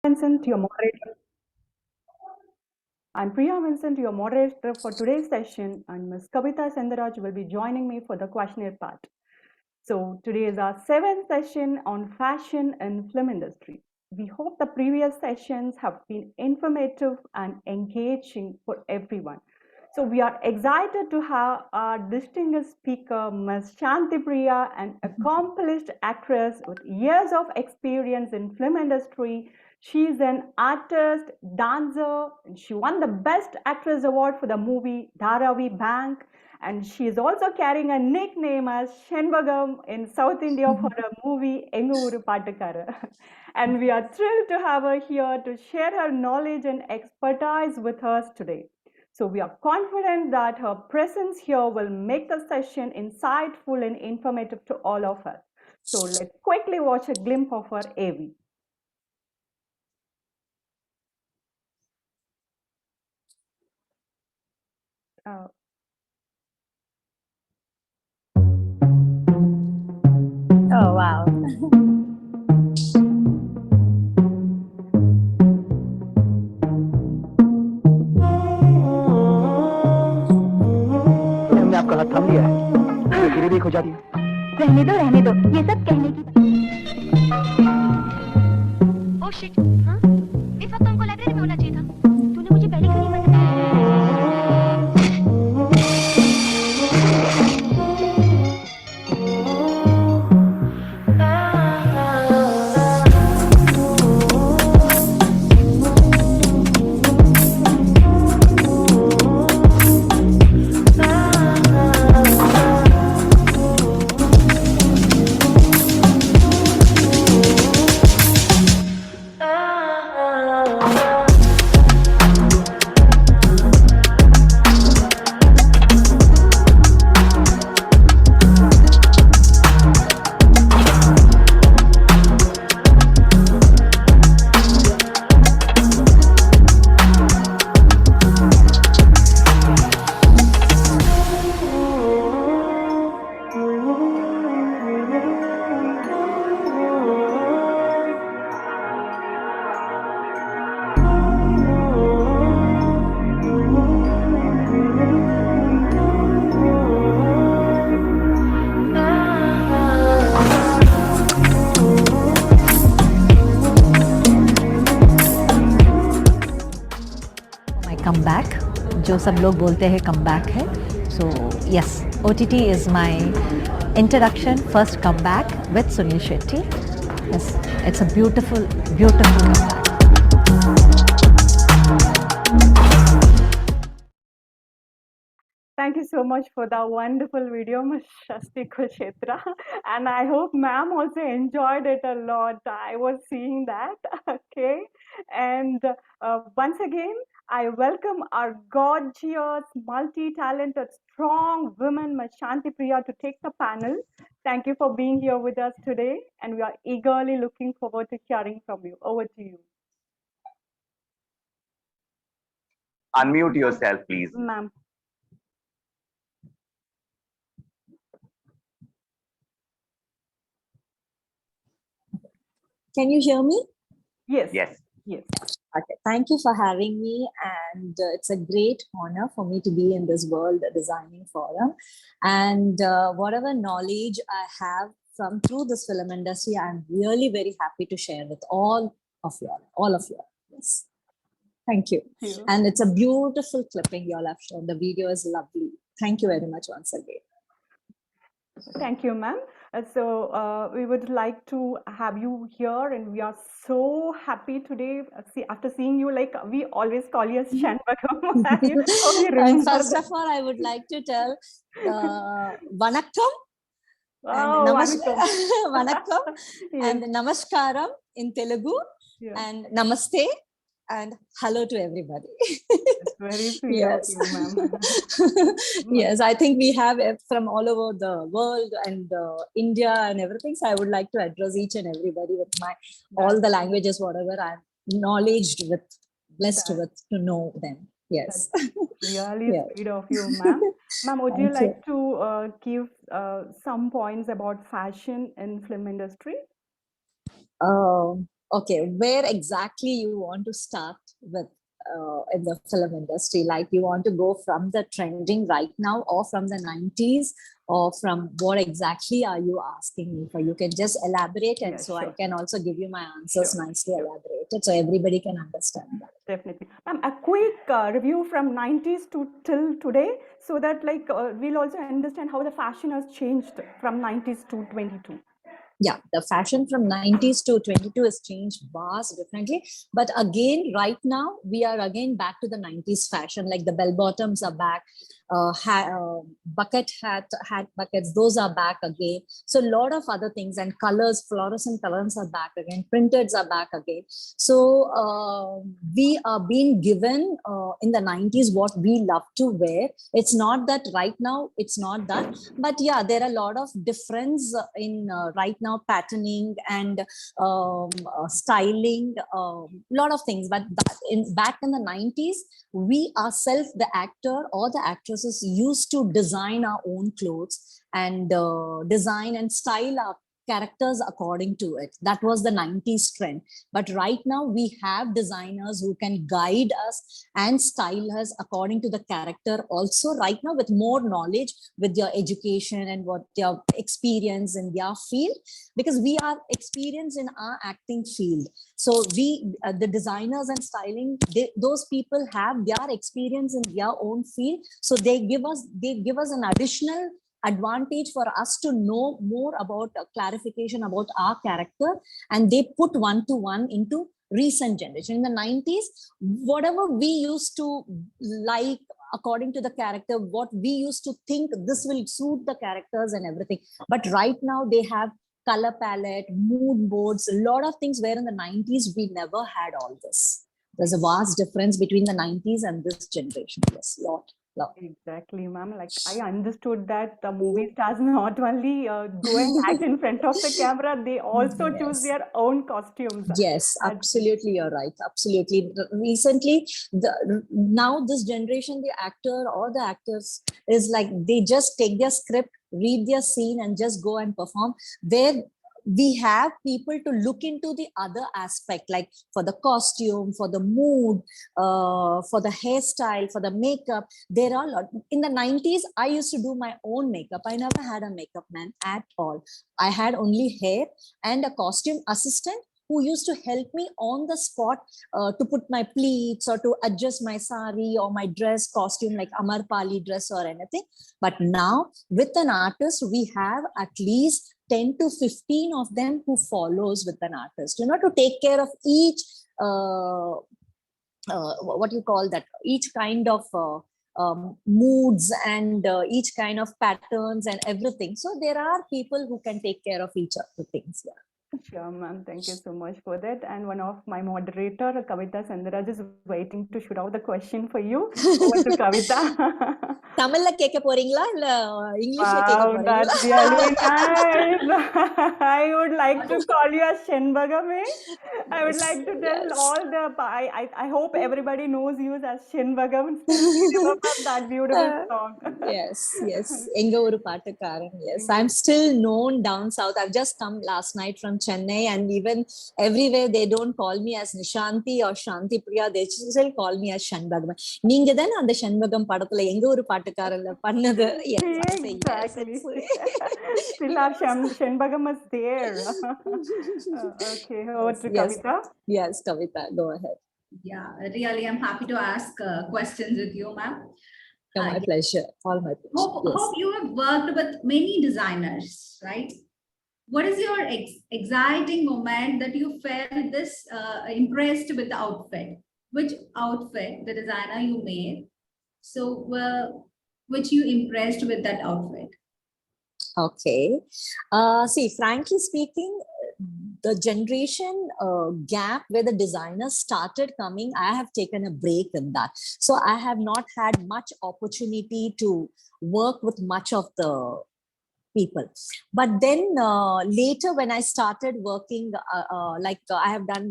Vincent, your moderator. I'm Priya Vincent, your moderator for today's session, and Ms. Kavita Sendaraj will be joining me for the questionnaire part. So today is our seventh session on fashion and film industry. We hope the previous sessions have been informative and engaging for everyone. So we are excited to have our distinguished speaker, Ms. ShanthiPriya, an accomplished actress with years of experience in film industry. She's an artist, dancer, and she won the Best Actress Award for the movie Dharavi Bank. And she is also carrying a nickname as Shenbagam in South India for a movie Enguru Patakara. And we are thrilled to have her here to share her knowledge and expertise with us today. So we are confident that her presence here will make the session insightful and informative to all of us. So let's quickly watch a glimpse of her AV. Uh, Oh, wow. हमने आपका हाथ थाम लिया है, फिर भी एक हो जाती है। रहने दो, ये सब कहने की। ओह शिट, हाँ? इस वक्त तुमको लाइब्रेरी में होना चाहिए था। तूने मुझे पहले क्यों नहीं बताया? My comeback, जो सब लोग बोलते हैं comeback है. So yes, OTT is my introduction, first comeback with Sunil Shetty. Yes, it's a beautiful, beautiful comeback. Thank you so much for the wonderful video, Ms. Shasti Kshetra. And I hope ma'am also enjoyed it a lot. I was seeing that. Okay. And once again, I welcome our gorgeous, multi-talented, strong woman, Ms. ShanthiPriya, to take the panel. Thank you for being here with us today. And we are eagerly looking forward to hearing from you. Over to you. Unmute yourself, please. Ma'am. Can you hear me? Yes. Yes. Yes. Okay. Thank you for having me. And it's a great honor for me to be in this World Designing Forum. And whatever knowledge I have from through this film industry, I'm really very happy to share with all of you. Yes. Thank you. And it's a beautiful clipping you all have shown. The video is lovely. Thank you very much once again. Thank you, ma'am. So we would like to have you here, and we are so happy today. After seeing you, like we always call you as Shenbagam. And first of all, I would like to tell Vanakkam. Oh, Vanakkam and Namaskaram in Telugu, and Namaste and hello to everybody. It's very sweet yes. of you, ma'am. Yes, I think we have from all over the world and India and everything. So I would like to address each and everybody with my all the languages, whatever I'm knowledged with, blessed with to know them. Yes. Really sweet of you, ma'am. Ma'am, would you like to give some points about fashion in film industry? Okay, where exactly you want to start with in the film industry? Like you want to go from the trending right now, or from the 90s, or from what exactly are you asking me for? You can just elaborate, and Yeah, so I sure, can also give you my answers sure, nicely sure. elaborated so everybody can understand that. Definitely. A quick review from 90s to till today, so that we'll also understand how the fashion has changed from 90s to 22. Yeah, the fashion from 90s to 22 has changed vast differently, but again right now we are again back to the 90s fashion, like the bell bottoms are back, bucket hat buckets, those are back again. So a lot of other things, and colors, fluorescent colors are back again, printeds are back again. So we are being given in the 90s what we love to wear. It's not that right now, it's not that, but yeah, there are a lot of difference in right now patterning and styling, lot of things. But back in the 90s, we ourselves, the actor or the actresses, used to design our own clothes and design and style our characters according to it. That was the 90s trend. But right now we have designers who can guide us and style us according to the character also, right now, with more knowledge, with their education and what their experience in their field, because we are experienced in our acting field. So we the designers and styling, those people have their experience in their own field, so they give us an additional advantage for us to know more about clarification about our character, and they put one to one into recent generation. In the 90s, whatever we used to like according to the character, what we used to think this will suit the characters and everything, but right now they have color palette, mood boards, a lot of things, where in the 90s we never had all this. There's a vast difference between the 90s and this generation. Yes, lot. Exactly, ma'am. Like I understood that the movie stars not only go and act in front of the camera, they also choose Yes. their own costumes. Yes, And absolutely, you're right. Absolutely. Recently, now this generation, the actor or the actors is like they just take their script, read their scene, and just go and perform. Where we have people to look into the other aspect, like for the costume, for the mood, for the hairstyle, for the makeup. There are a lot. In the 90s, I used to do my own makeup. I never had a makeup man at all. I had only hair and a costume assistant who used to help me on the spot to put my pleats or to adjust my sari or my dress costume, like Amar Pali dress or anything. But now with an artist, we have at least 10 to 15 of them who follows with an artist, to take care of each, what you call that, each kind of moods and each kind of patterns and everything. So there are people who can take care of each of the things. Yeah. sure, ma'am. Thank you so much for that. And one of my moderator, Kavita Sandaraj, is waiting to shoot out the question for you. Over to Kavita. தமிழ்ல கேட்க போறீங்களா இல்ல இங்கிலீஷ்ல கேட்க Wow, போறீங்களா? that's really nice. I would like to call you as Shenbagame. I would Yes, like to tell yes. all the. I hope everybody knows you as Shenbagam since we remember that beautiful Uh, song. yes, yes. எங்க ஊரு பாட்டுக்காரன். Yes, Bingo. I'm still known down south. I've just come last night from Chennai, and even everywhere they don't call me as Nishanti or ShantiPriya. They still call me as Shanbagam. நீங்க தானே அந்த ஷண்பகம் படத்துல எங்க ஊரு பாட்டுக்காரன்ல பண்ணது? Yes, I say yes. Exactly. Still our Shenbagam is there. Okay, over Yes, to yes, Kavita. yes, Kavita, go ahead. Yeah, really, I'm happy to ask questions with you, ma'am. My Yeah. pleasure. All my pleasure. Hope you have worked with many designers, right? What is your exciting moment that you felt this impressed with the outfit? Which outfit, the designer you made, so which you impressed with that outfit? Okay. See, frankly speaking, the generation gap where the designers started coming, I have taken a break in that. So I have not had much opportunity to work with much of the people. But then later when I started working, I have done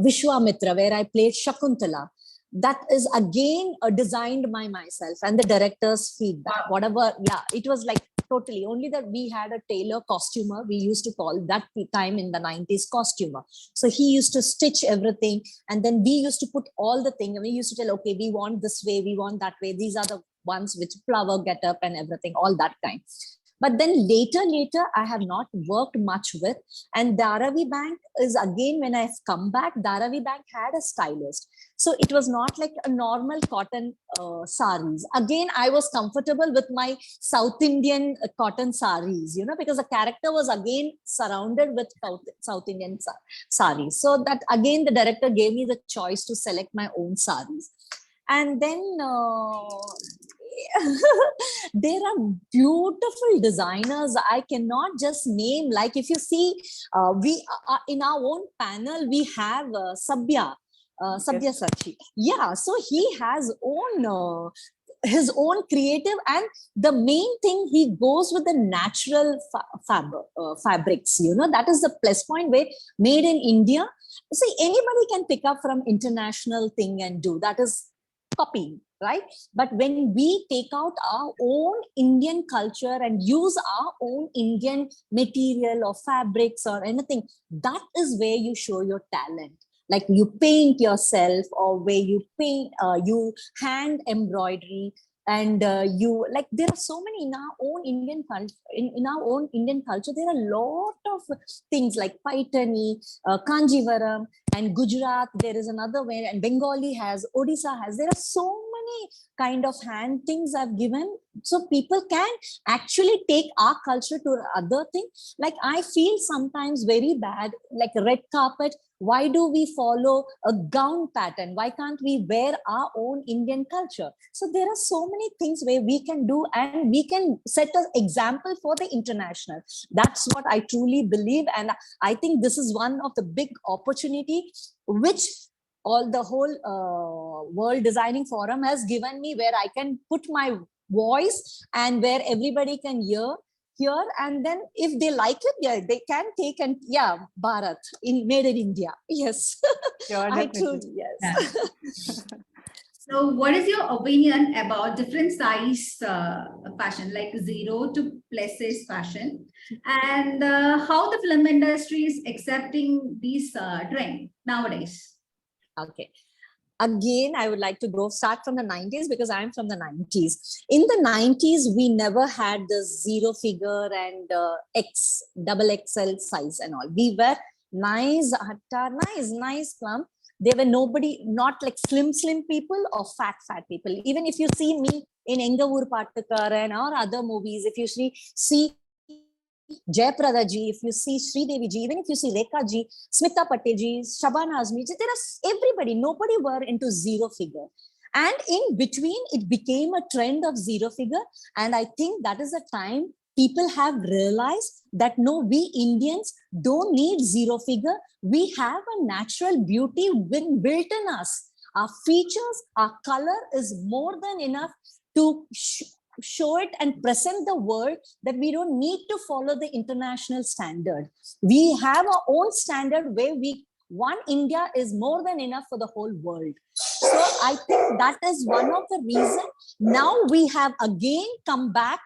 Vishwamitra, where I played Shakuntala. That is again designed by myself and the director's feedback. Whatever, yeah, it was like totally. Only that we had a tailor costumer. We used to call that time in the 90s costumer. So he used to stitch everything. And then we used to put all the thing. And we used to tell, okay, we want this way, we want that way. These are the ones which flower get up and everything, all that kind. But then later, I have not worked much with. And Dharavi Bank is again, when I've come back, Dharavi Bank had a stylist. So it was not like a normal cotton saris. Again, I was comfortable with my South Indian cotton saris, because the character was again surrounded with South Indian saris. So that again, the director gave me the choice to select my own saris. And then there are beautiful designers. I cannot just name, like if you see, we in our own panel, we have Sabya Sachi. Yeah, so he has his own creative, and the main thing, he goes with the natural fabrics, that is the plus point, where made in India. See, anybody can pick up from international thing and do, that is copying, right? But when we take out our own Indian culture and use our own Indian material or fabrics or anything, that is where you show your talent. Like you paint yourself, or where you paint, you hand embroidery, and you, like, there are so many in our own Indian culture. In our own Indian culture, there are a lot of things like Paitani, Kanjivaram, and Gujarat. There is another way, and Bengali has, Odisha has. There are so many kind of hand things I've given, so people can actually take our culture to other thing. Like I feel sometimes very bad, like red carpet. Why do we follow a gown pattern? Why can't we wear our own Indian culture? So there are so many things where we can do, and we can set an example for the international. That's what I truly believe. And I think this is one of the big opportunity which the whole World Designing Forum has given me, where I can put my voice and where everybody can hear, and then if they like it, yeah, they can take, and yeah, Bharat made in India. Yes. Yeah, I definitely. truly, yes. So what is your opinion about different size fashion, like 0 to plus size fashion, and how the film industry is accepting these trend nowadays? Okay. Again, I would like to start from the 90s, because I'm from the 90s. In the 90s, we never had the 0 figure and double XL size and all. We were nice, plump. There were nobody, not like slim people or fat people. Even if you see me in Engavur Patakaran or other movies, if you see Jayaprada ji, if you see Sridevi ji, even if you see Rekha ji, Smita Patel ji, Shabana Azmi ji, there are everybody, nobody were into 0 figure. And in between, it became a trend of 0 figure. And I think that is the time people have realized that no, we Indians don't need 0 figure. We have a natural beauty built in us. Our features, our color is more than enough to show it and present the world, that we don't need to follow the international standard. We have our own standard where one India is more than enough for the whole world. So I think that is one of the reasons. Now we have again come back,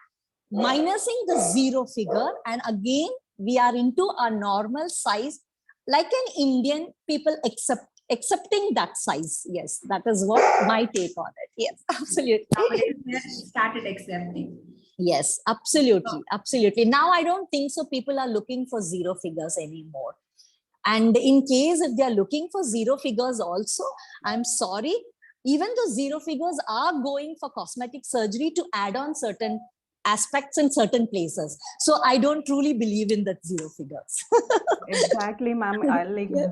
minusing the 0 figure, and again we are into our normal size, like an Indian people accepting that size. Yes, that is what my take on it. Yes, absolutely. Nowadays, they have started accepting. Yes, absolutely. Absolutely. Now I don't think so people are looking for 0 figures anymore. And in case if they are looking for 0 figures also, I'm sorry, even though 0 figures are going for cosmetic surgery to add on certain aspects in certain places. So I don't truly believe in that 0 figures. Exactly, ma'am.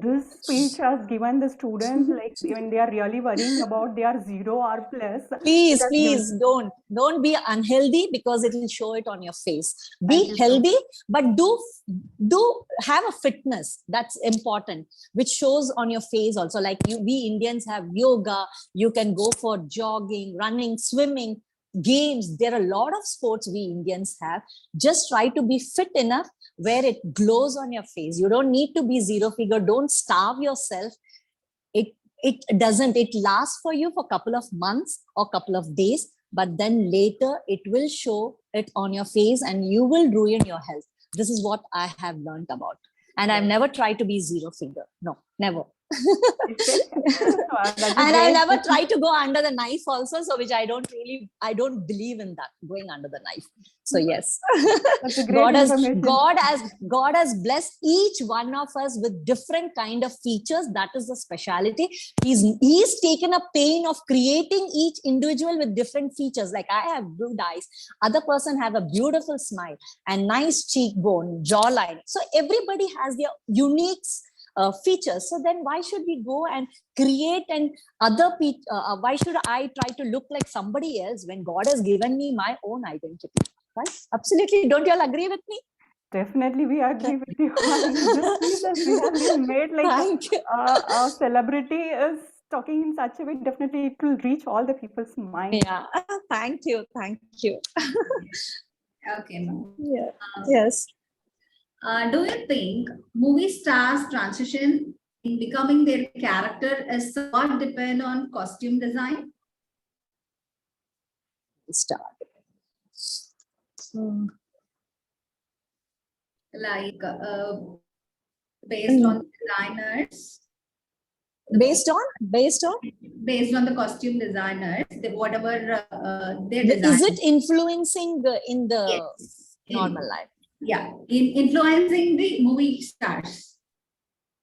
This speech has given the students, like when they are really worrying about their 0 or plus. Please don't be unhealthy, because it will show it on your face. Be healthy, but do have a fitness. That's important, which shows on your face also. Like we Indians have yoga. You can go for jogging, running, swimming, games. There are a lot of sports we Indians have. Just try to be fit enough where it glows on your face. You don't need to be 0 figure. Don't starve yourself. It lasts for you for a couple of months or couple of days, but then later it will show it on your face and you will ruin your health. This is what I have learned about. And I've never tried to be zero figure. No, never. Okay. That's And I great. never try to go under the knife also, so which I don't believe in that, going under the knife. So yes, That's a great information. God has blessed each one of us with different kind of features. That is the speciality. He's taken a pain of creating each individual with different features. Like I have blue eyes, other person have a beautiful smile and nice cheekbone, jawline. So everybody has their unique features. So then why should we go and create and why should I try to look like somebody else when God has given me my own identity? Right? Absolutely. Don't you all agree with me? Definitely, we agree with you. And this piece has really made like Thank you. a celebrity is talking in such a way. Definitely, it will reach all the people's mind. Yeah. Thank you. Thank you. Okay, ma'am. Yeah. Yes. Do you think movie stars' transition in becoming their character is somewhat depend on costume design? Start. So, Like based on designers, based on based on the costume designers, whatever their design. is it influencing in the Yes. normal life? Yeah, influencing the movie stars.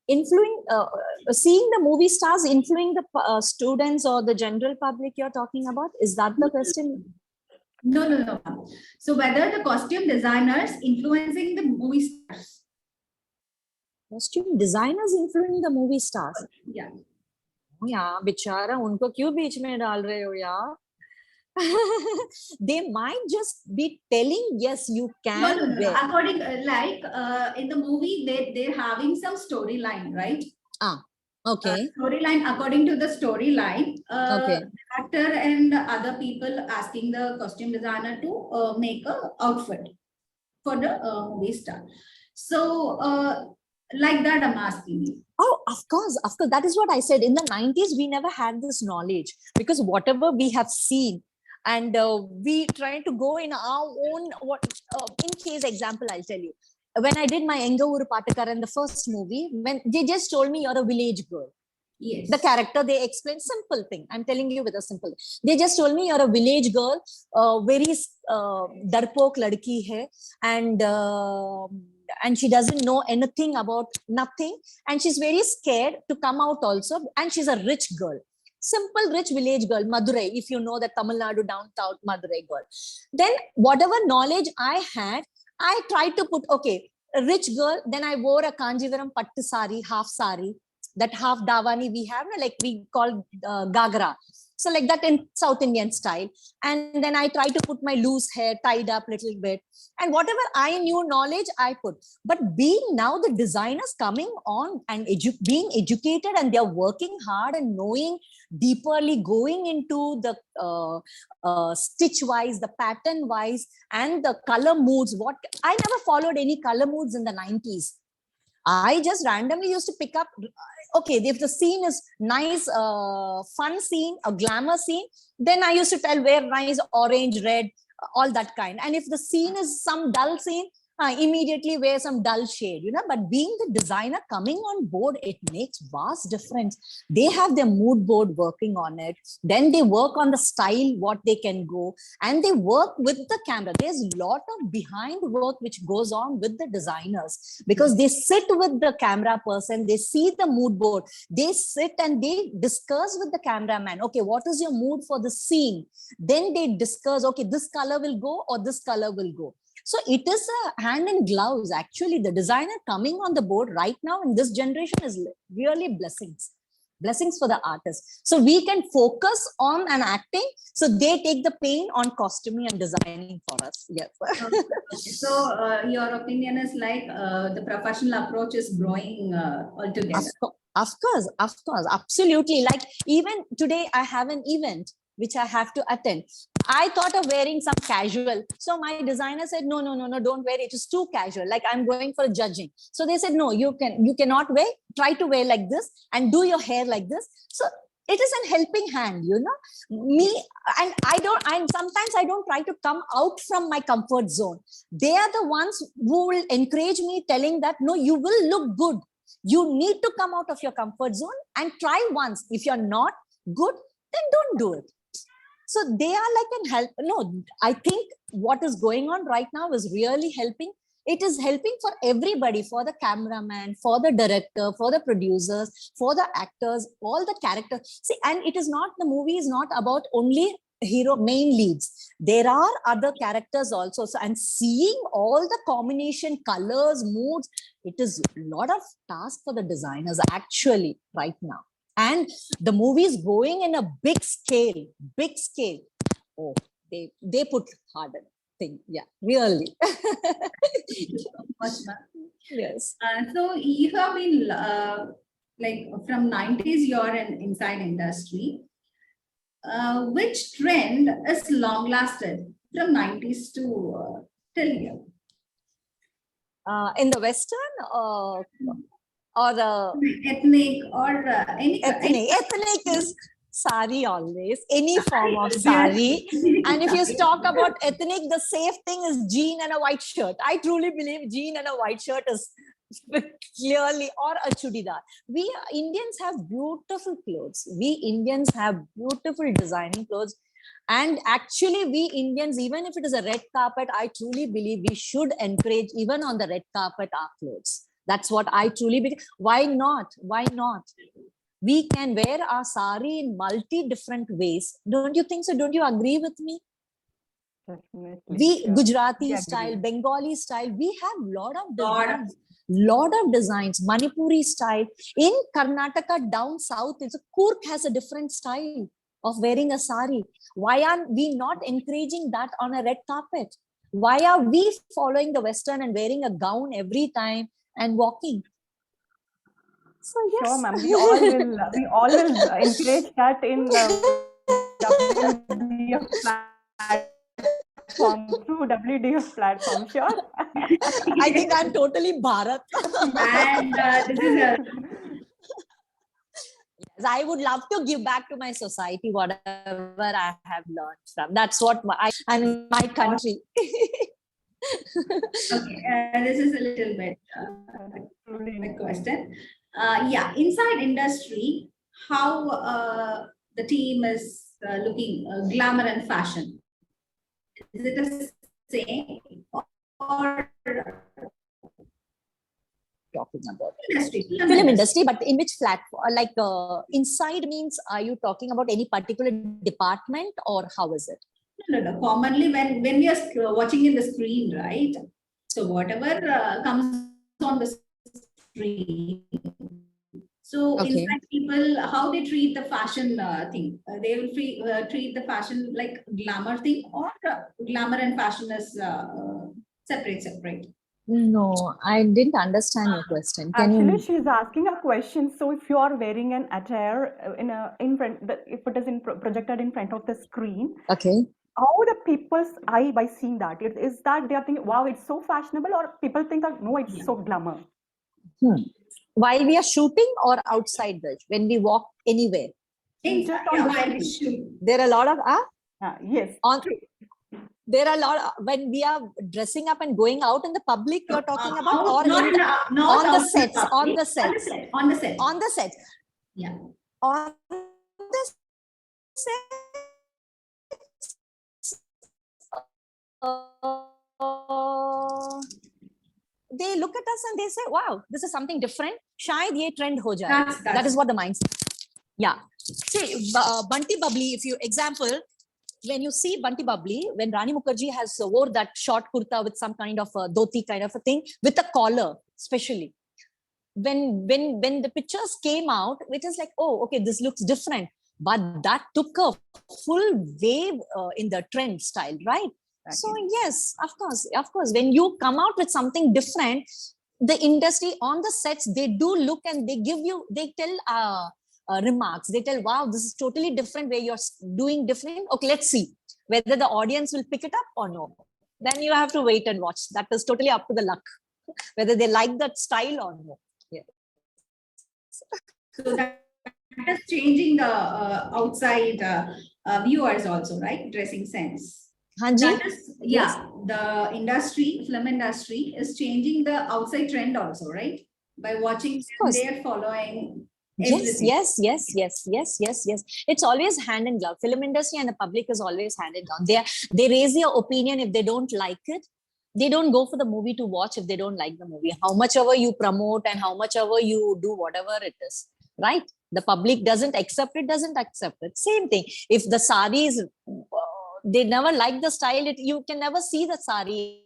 Seeing the movie stars influencing the students or the general public you're talking about? Is that the question? No. Ma'am. So whether the costume designers influencing the movie stars. Costume designers influencing the movie stars? Yeah. Yeah, बिचारा उनको क्यों बीच में डाल रहे हो यार? They might just be telling, yes, you can. No. According, in the movie, they're having some storyline, right? Okay. Storyline, according to the storyline, Okay. the actor and other people asking the costume designer to make a outfit for the movie star. So, like that, I'm asking you. Oh, of course. That is what I said. In the 90s, we never had this knowledge because whatever we have seen, and we try to go in our own. In case example, I'll tell you. When I did my Enga Uru Patakar in the first movie, when they just told me you're a village girl. Yes. The character, they explained simple thing. I'm telling you with a simple. They just told me you're a village girl, very darpok ladki hai, and she doesn't know anything about nothing, and she's very scared to come out also, and she's a rich girl. Simple rich village girl, Madurai, if you know the Tamil Nadu downtown Madurai girl. Then whatever knowledge I had, I tried to put, okay, a rich girl, then I wore a Kanjivaram pattu sari, half sari, that half davani we have, like we call gagra. So like that in South Indian style. And then I try to put my loose hair tied up a little bit. And whatever I knew knowledge, I put. But being now the designers coming on and being educated, and they're working hard and knowing deeperly, going into the stitch wise, the pattern wise, and the color moods. What I never followed any color moods in the 90s. I just randomly used to pick up, okay, if the scene is nice, fun scene, a glamour scene, then I used to tell wear nice orange, red, all that kind. And if the scene is some dull scene, immediately wear some dull shade, but being the designer coming on board, it makes vast difference. They have their mood board working on it. Then they work on the style, what they can go, and they work with the camera. There's a lot of behind work which goes on with the designers, because they sit with the camera person, they see the mood board, they sit and they discuss with the cameraman, okay, what is your mood for the scene? Then they discuss, okay, this color will go or this color will go. So it is a hand in gloves. Actually, the designer coming on the board right now in this generation is really blessings for the artists. So we can focus on an acting. So they take the pain on costuming and designing for us. Yes. So your opinion is like the professional approach is growing altogether. Of course, absolutely. Like even today, I have an event which I have to attend. I thought of wearing some casual. So my designer said, no, don't wear it. It's too casual. Like I'm going for judging. So they said, no, you cannot wear. Try to wear like this and do your hair like this. So it is an helping hand, me. And sometimes I don't try to come out from my comfort zone. They are the ones who will encourage me, telling that no, you will look good, you need to come out of your comfort zone and try once. If you're not good, then don't do it. So they are like an help. No, I think what is going on right now is really helping. It is helping for everybody, for the cameraman, for the director, for the producers, for the actors, all the characters. See, and it is not, the movie is not about only hero main leads. There are other characters also. So, and seeing all the combination, colors, moods, it is a lot of task for the designers actually right now. And the movie is going in a big scale. Oh, they put harder thing. Yeah, really. Yes. So you have been like from 90s, you're an inside industry. Which trend is long lasted from 90s to till here? In the Western or the Ethnic or any ethnic is sari always, any form of sari. And if you talk about ethnic, the safe thing is jean and a white shirt. I truly believe jean and a white shirt is clearly, or a chudidar. We Indians have beautiful clothes. We Indians have beautiful designing clothes. And actually, we Indians, even if it is a red carpet, I truly believe we should encourage, even on the red carpet, our clothes. That's what I truly believe. Why not? Why not? We can wear our sari in multi different ways. Don't you think so? Don't you agree with me? Definitely. We Sure. Gujarati We style, agree. Bengali style, we have lot of designs, Manipuri style. In Karnataka down south, it's a Kurk has a different style of wearing a sari. Why are we not encouraging that on a red carpet? Why are we following the Western and wearing a gown every time and walking? So yes. Sure, ma'am. We all will encourage that in WDF platform, through WDF platform. Sure. I think I'm totally Bharat. And this is a I would love to give back to my society whatever I have learned from. That's what and my country. okay. This is a little bit quick question. Yeah, inside industry, how the team is looking glamour and fashion. Is it the same or Talking about industry? film industry, but in which platform? Like inside means, are you talking about any particular department or how is it? No. Commonly, when we are watching in the screen, right? So whatever comes on the screen. So Okay. inside people, how they treat the fashion thing? They will treat the fashion like glamour thing, or glamour and fashion is separate. No, I didn't understand your question. Can Actually, you? she's asking a question. So, if you are wearing an attire in front, if it is projected in front of the screen, Okay. how the people's eye by seeing that? Is that they are thinking, wow, it's so fashionable, or people think that no, it's so glamour? While we are shooting or outside when we walk anywhere? Just on the while screen. There are a lot of Yes. there are a lot when we are dressing up and going out in the public, you're talking about, or not on the out sets, public, on the sets, on the set. on the sets, Yeah. on the sets. They look at us and they say, wow, this is something different. Shayad ye trend ho jaye. That is what the mindset. Yeah. See, Bunty Bubbly, if you example, when you see Bunty Bubbly, when Rani Mukherjee has wore that short kurta with some kind of a dhoti kind of a thing with a collar, especially. When the pictures came out, it is like, oh, okay, this looks different. But that took a full wave in the trend style, right? Okay. So yes, of course, when you come out with something different, the industry on the sets, they do look and they tell remarks. They tell, wow, this is totally different where you're doing different. Okay, let's see whether the audience will pick it up or no. Then you have to wait and watch. That is totally up to the luck, whether they like that style or no. Yeah. So that That is changing the outside viewers also, right? Dressing sense. Hanji? That is, Yes. yeah, the industry, film industry is changing the outside trend also, right? By watching Of them, course. they are following Yes, everything. yes. It's always hand in glove. Film industry and the public is always hand in glove. They raise their opinion if they don't like it. They don't go for the movie to watch if they don't like the movie. How much ever you promote and how much ever you do whatever it is, right? The public doesn't accept it. Same thing. If the sari is, they never like the style. You can never see the sari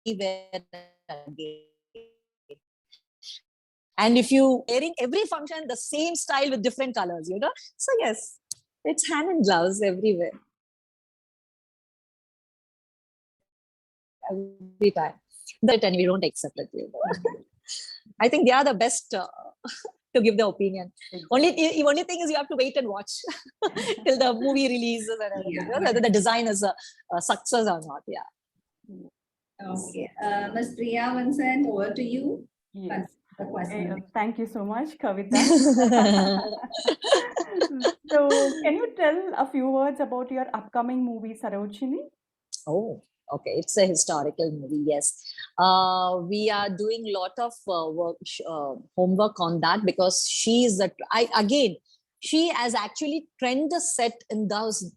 anywhere again. And if you wearing every function the same style with different colors, so yes, it's hand in gloves everywhere, every time. That, and we don't accept it. I think they are the best to give the opinion. Only thing is you have to wait and watch till the movie releases and everything, whether the design is a success or not. Yeah. Okay. Ms. Priya Vincent, over to you. Yes. The question. Thank you so much, Kavita. So, can you tell a few words about your upcoming movie, Sarojini? Oh, okay. It's a historical movie. Yes, we are doing a lot of homework on that because she is the. She has actually trend the set in those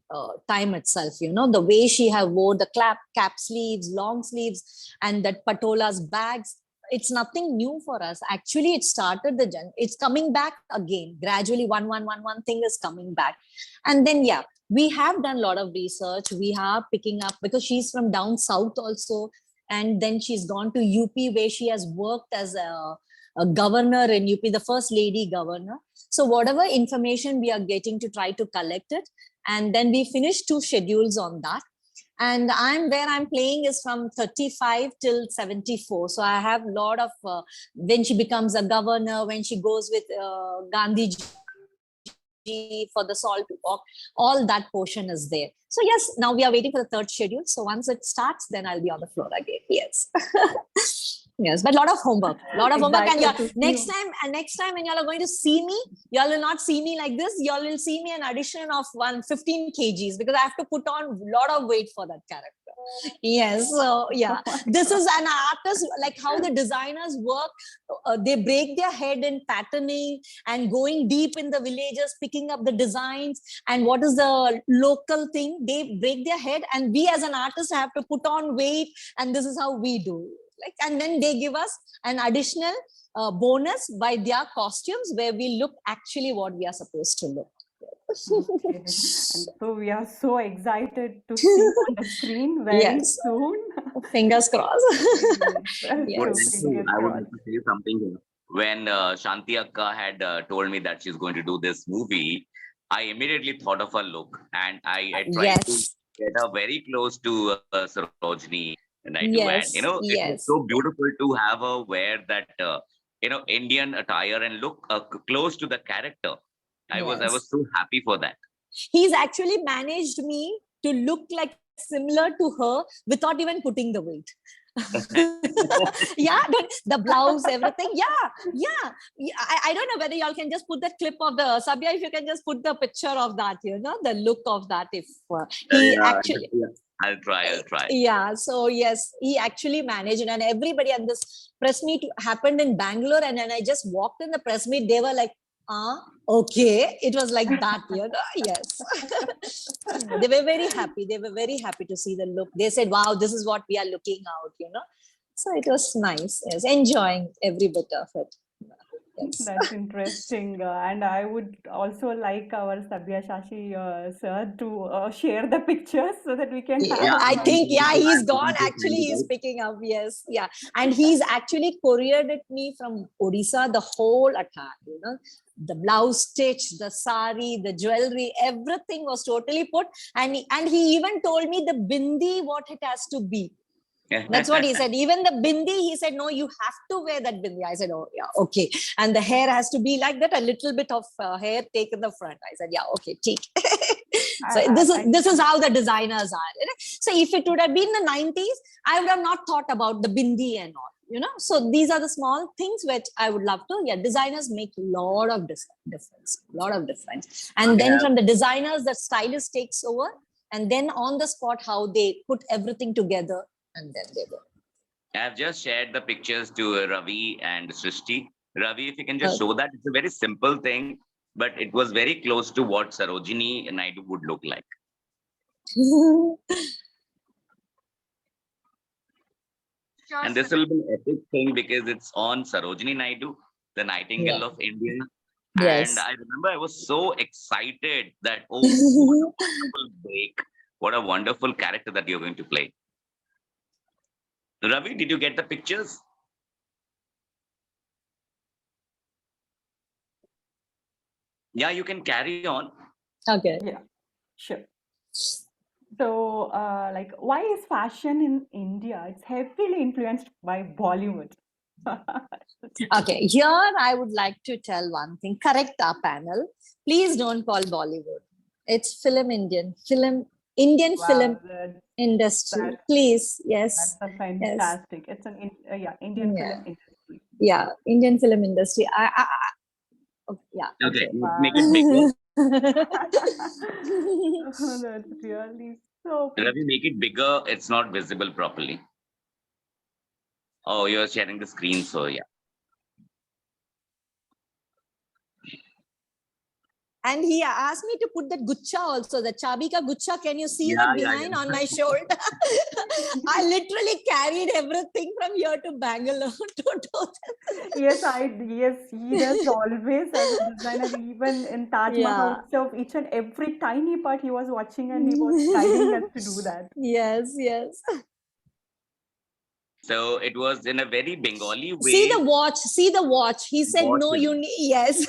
time itself. The way she have wore the cap sleeves, long sleeves, and that patola's bags. It's nothing new for us. Actually, it started it's coming back again gradually. One thing is coming back, and then yeah, we have done a lot of research. We are picking up because she's from down south also, and then she's gone to UP where she has worked as a governor in UP, the first lady governor. So whatever information we are getting to try to collect it, and then we finish 2 schedules on that. And I'm playing is from 35 till 74. So I have a lot of when she becomes a governor, when she goes with Gandhi for the salt walk, all that portion is there. So yes, now we are waiting for the 3rd schedule. So once it starts, then I'll be on the floor again. Yes. Yes, but a lot of homework, and yeah, next time when y'all are going to see me, y'all will not see me like this. Y'all will see me an addition of 15 kgs because I have to put on a lot of weight for that character. Yes, so yeah, this is an artist, like how the designers work. They break their head in patterning and going deep in the villages, picking up the designs and what is the local thing. They break their head, and we as an artist have to put on weight, and this is how we do. And then they give us an additional bonus by their costumes where we look actually what we are supposed to look. Okay. And so we are so excited to see on the screen very soon. Fingers crossed. Yes. I would like to say something here. When Shanti Akka had told me that she's going to do this movie, I immediately thought of her look, and I tried to get her very close to Sarojini. And I do, and it was so beautiful to have her wear that Indian attire and look close to the character. I was so happy for that. He's actually managed me to look like similar to her without even putting the weight. Yeah, the blouse, everything. Yeah. I don't know whether y'all can just put that clip of the Sabya, if you can just put the picture of that, the look of that. If he actually. Yeah. I'll try. Yeah, so yes, he actually managed, and everybody, and this press meet happened in Bangalore, and then I just walked in the press meet, they were like, okay, it was like that, yes. They were very happy to see the look. They said, wow, this is what we are looking out, so it was nice. Yes, enjoying every bit of it. Yes. That's interesting. And I would also like our Sabya Shashi sir to share the pictures so that we can have. I think, he's gone. Actually, he's picking up. Yes. Yeah. And he's actually couriered it me from Odisha, the whole attire, the blouse stitch, the sari, the jewelry, everything was totally put. And he even told me the bindi, what it has to be. That's what he said. Even the bindi, he said, no, you have to wear that bindi. I said, oh, yeah, okay. And the hair has to be like that, a little bit of hair take in the front. I said, yeah, okay, take. So this is how the designers are. So if it would have been the 90s, I would have not thought about the bindi and all. So these are the small things which I would love to. Yeah, designers make a lot of difference. And then from the designers, the stylist takes over, and then on the spot, how they put everything together, and then they go. I've just shared the pictures to Ravi and Srishti. Ravi, if you can just show that, it's a very simple thing, but it was very close to what Sarojini Naidu would look like. And this will be an epic thing because it's on Sarojini Naidu, the Nightingale of India. Yes. And I remember I was so excited that, oh, what a wonderful break. What a wonderful character that you're going to play. Ravi, did you get the pictures? Yeah, you can carry on. Okay. Yeah, sure. So, why is fashion in India? It's heavily influenced by Bollywood. Okay, here I would like to tell one thing. Correct our panel. Please don't call Bollywood. It's Indian film industry. Please, yes. That's fantastic. Yes. It's an Indian film industry. Yeah, Indian film industry. Okay, make it bigger. Oh, that's really so. Ravi, make it bigger. It's not visible properly. Oh, you're sharing the screen, so yeah. And he asked me to put that gucha also, the chabi ka gucha. Can you see that behind on my shoulder? I literally carried everything from here to Bangalore to do that. Yes, he does always as a designer, even in Taj Mahal itself, each and every tiny part he was watching and he was guiding us to do that. Yes. So it was in a very Bengali way. See the watch. He said, no, you need, yes.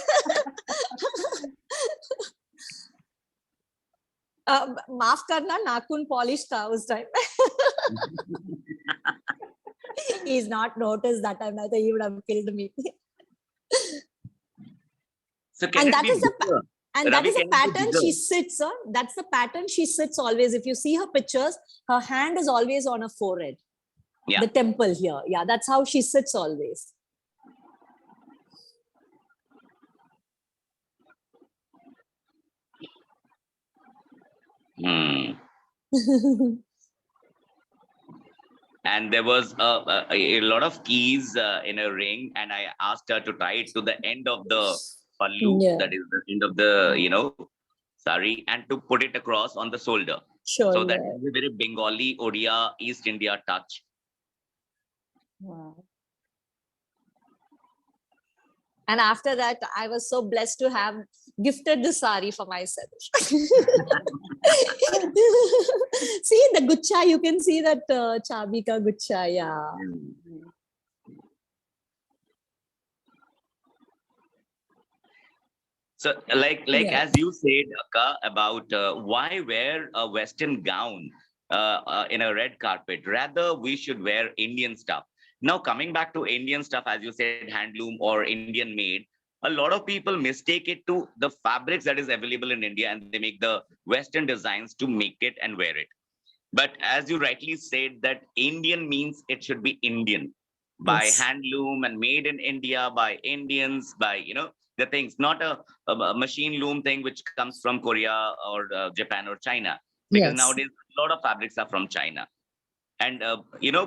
Maaf karna, nakun polish tha us time. He's not noticed that time. I thought he would have killed me. So that is the pattern she sits on. That's the pattern she sits always. If you see her pictures, her hand is always on her forehead. Yeah. The temple here. Yeah, that's how she sits always. And there was a lot of keys in a ring, and I asked her to tie it to the end of the pallu, that is the end of the, sari, and to put it across on the shoulder. Sure. So that is a very Bengali, Odia, East India touch. Wow. And after that, I was so blessed to have gifted the sari for myself. See the gucha, you can see that chabi ka gucha, yeah. So as you said, Akka, about why wear a Western gown in a red carpet? Rather, we should wear Indian stuff. Now, coming back to Indian stuff, as you said, handloom or Indian made, a lot of people mistake it to the fabrics that is available in India, and they make the Western designs to make it and wear it. But as you rightly said, that Indian means it should be Indian by handloom and made in India by Indians, by, the things, not a machine loom thing which comes from Korea or Japan or China. Because nowadays, a lot of fabrics are from China. And,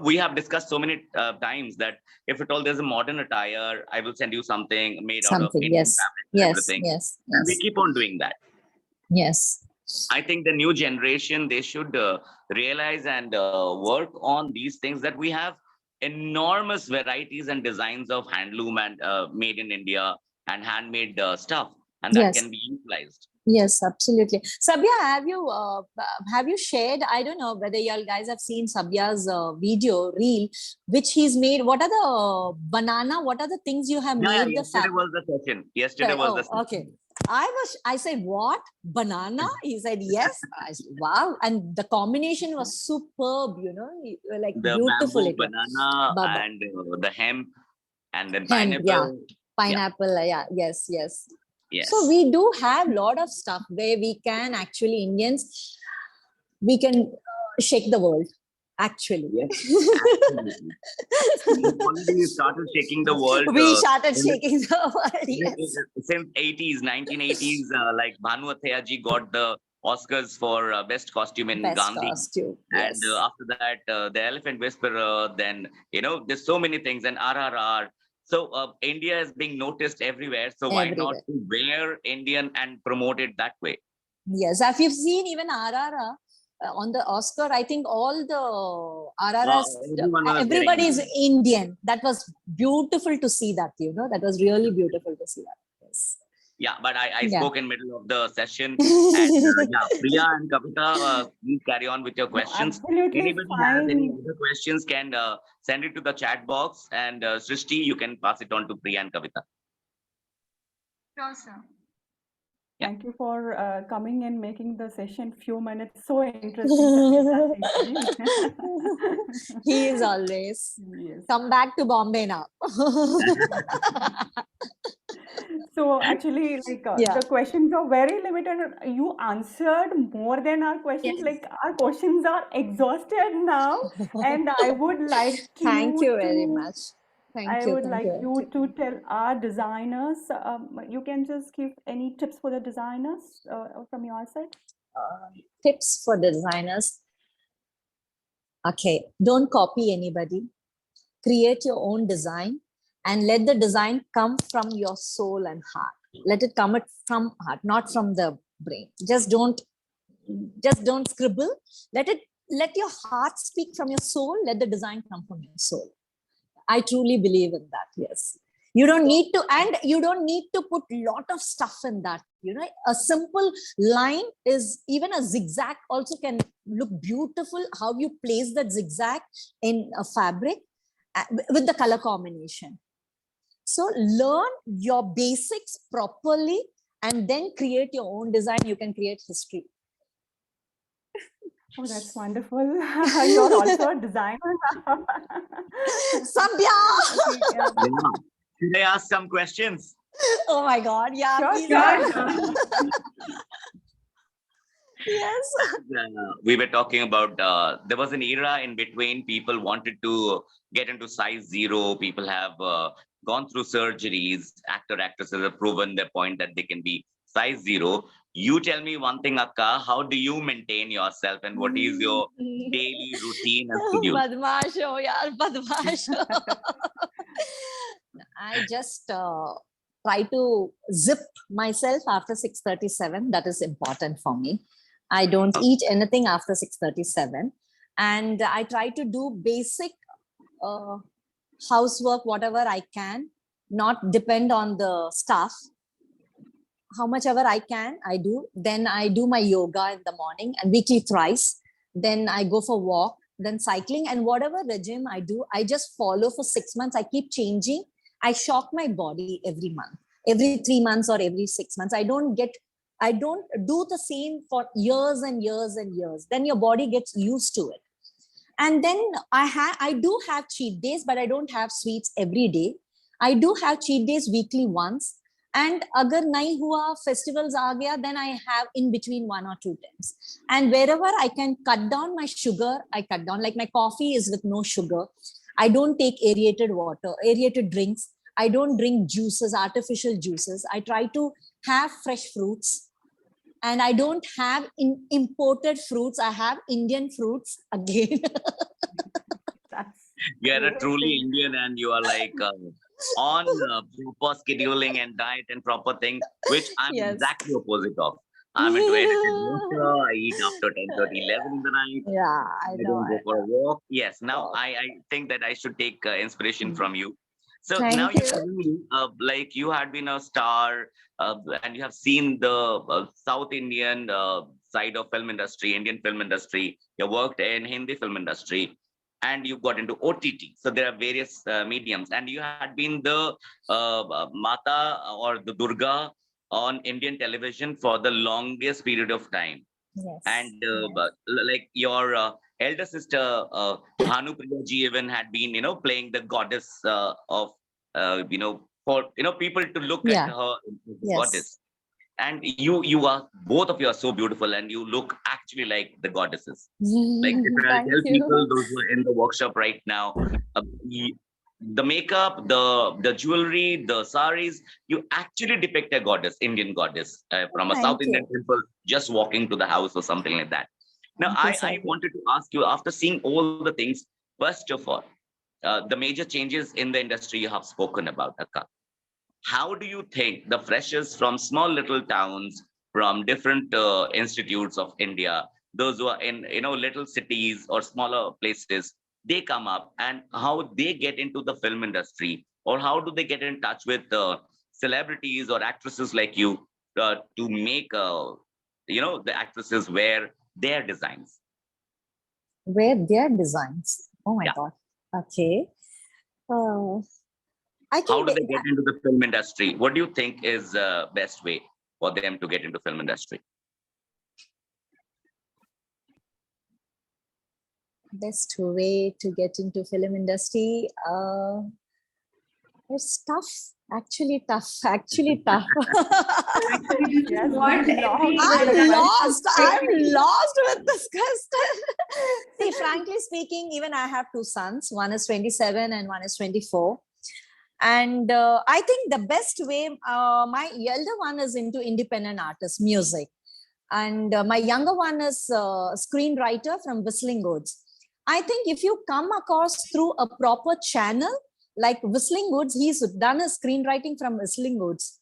we have discussed so many times that if at all there's a modern attire, I will send you something made out of Indian fabric, everything. Yes. And we keep on doing that. Yes. I think the new generation, they should realize and work on these things, that we have enormous varieties and designs of handloom and made in India and handmade stuff, and that can be utilized. Yes, absolutely. Sabya, have you shared? I don't know whether you guys have seen Sabya's video reel, which he's made. What are the banana? What are the things you have made? Yesterday was the session. Okay. I said, what? Banana? He said, yes. I said, wow. And the combination was superb, like the beautiful. Bamboo, banana and the hemp and then pineapple. Yeah. Pineapple. Yes. Yes. So we do have a lot of stuff where we can actually, Indians, we can shake the world. actually. Yes, absolutely. We already started shaking the world. We started in the- shaking the world, yes. since 1980s, like Bhanu Athaya ji got the Oscars for best costume in Best Gandhi. costume, And yes. after that, the Elephant Whisperer, then, there's so many things, and RRR. So India is being noticed everywhere. So why not Everywhere. to wear Indian and promote it that way? Yes, if you've seen even RRR on the Oscar, I think all the RRRs, Everyone was everybody is wearing Indian. That was beautiful to see that, that was really beautiful to see that. Yes. Yeah, but I Yeah. spoke in middle of the session. And yeah, Priya and Kavita, please carry on with your No, questions. absolutely Anybody has any fine. other questions can send it to the chat box. And Srishti, you can pass it on to Priya and Kavita. Sure, sir. Yeah. Thank you for coming and making the session few minutes so interesting. He is always. Yes. Come back to Bombay now. So actually, like Yeah. the questions are very limited. You answered more than our questions. Yes. Like our questions are exhausted now, and I would like Thank you very to. much. Thank I you. would Thank like you. you to tell our designers. You can just give any tips for the designers from your side. Tips for the designers. Okay, don't copy anybody. Create your own design and let the design come from your soul and heart. Let it come from heart, not from the brain. Just don't scribble. Let your heart speak from your soul. Let the design come from your soul. I truly believe in that. Yes. You don't need to put lot of stuff in that. A simple line is, even a zigzag also can look beautiful. How you place that zigzag in a fabric with the color combination. So learn your basics properly and then create your own design. You can create history. Oh, that's wonderful. You're also a designer. Sabya! Okay, Yeah. Should I ask some questions? Oh my God. Yeah, Sure, please. sure. Yes. We were talking about there was an era in between people wanted to get into size 0. People have gone through surgeries. Actresses have proven their point that they can be size 0. You tell me one thing, Akka, how do you maintain yourself and what is your daily routine and schedule? Badmash ho, yaar, badmash ho. I just try to zip myself after 6:37. That is important for me. I don't eat anything after 6:37. And I try to do basic housework, whatever I can, not depend on the staff. How much ever I can, I do. Then I do my yoga in the morning and weekly thrice. Then I go for walk, then cycling, and whatever regime I do, I just follow for 6 months. I keep changing. I shock my body every month, every 3 months or every 6 months. I don't do the same for years and years and years. Then your body gets used to it. And then I do have cheat days, but I don't have sweets every day. I do have cheat days weekly once. And agar nahi hua, festivals aa gaya, then I have in between 1 or 2 times. And wherever I can cut down my sugar, I cut down. Like my coffee is with no sugar. I don't take aerated water, aerated drinks. I don't drink juices, artificial juices. I try to have fresh fruits. And I don't have imported fruits. I have Indian fruits again. You are a truly Indian and you are like on proper scheduling and diet and proper thing, which I'm Yes. exactly opposite of. I'm into edited water. I eat after 10:30, 11 in the night. Yeah, I know. don't go for a walk. Yes. Now I think that I should take inspiration from you. So Thank now you. you tell me, like you had been a star and you have seen the South Indian side of film industry, Indian film industry. You worked in Hindi film industry and you got into OTT. So there are various mediums and you had been the Mata or the Durga on Indian television for the longest period of time. Yes. And like your elder sister ShanthiPriya ji even had been playing the goddess of for people to look at her as a goddess. And you are both of you are so beautiful and you look actually like the goddesses. Like if I Thank tell you. people, those who are in the workshop right now, the makeup, the jewelry, the saris, you actually depict a goddess, Indian goddess from a South Thank Indian you. temple, just walking to the house or something like that. Now, Thank you, I Sabi. wanted to ask you, after seeing all the things, first of all, the major changes in the industry you have spoken about, Akka. How do you think the freshers from small little towns, from different institutes of India, those who are in little cities or smaller places, they come up and how they get into the film industry, or how do they get in touch with celebrities or actresses like you to make the actresses wear their designs? Wear their designs. Oh my Yeah. God. Okay. I How think do they get into the film industry? What do you think is the best way for them to get into film industry? best way to get into film industry. It's tough. Actually tough. Actually tough. Yes, What we lost every with the I'm question. lost. I'm lost with this question. See, frankly speaking, even I have two sons. One is 27 and one is 24. And I think the best way, my elder one is into independent artist, music. And my younger one is screenwriter from Whistling Woods. I think if you come across through a proper channel, like Whistling Woods, he's done a screenwriting from Whistling Woods.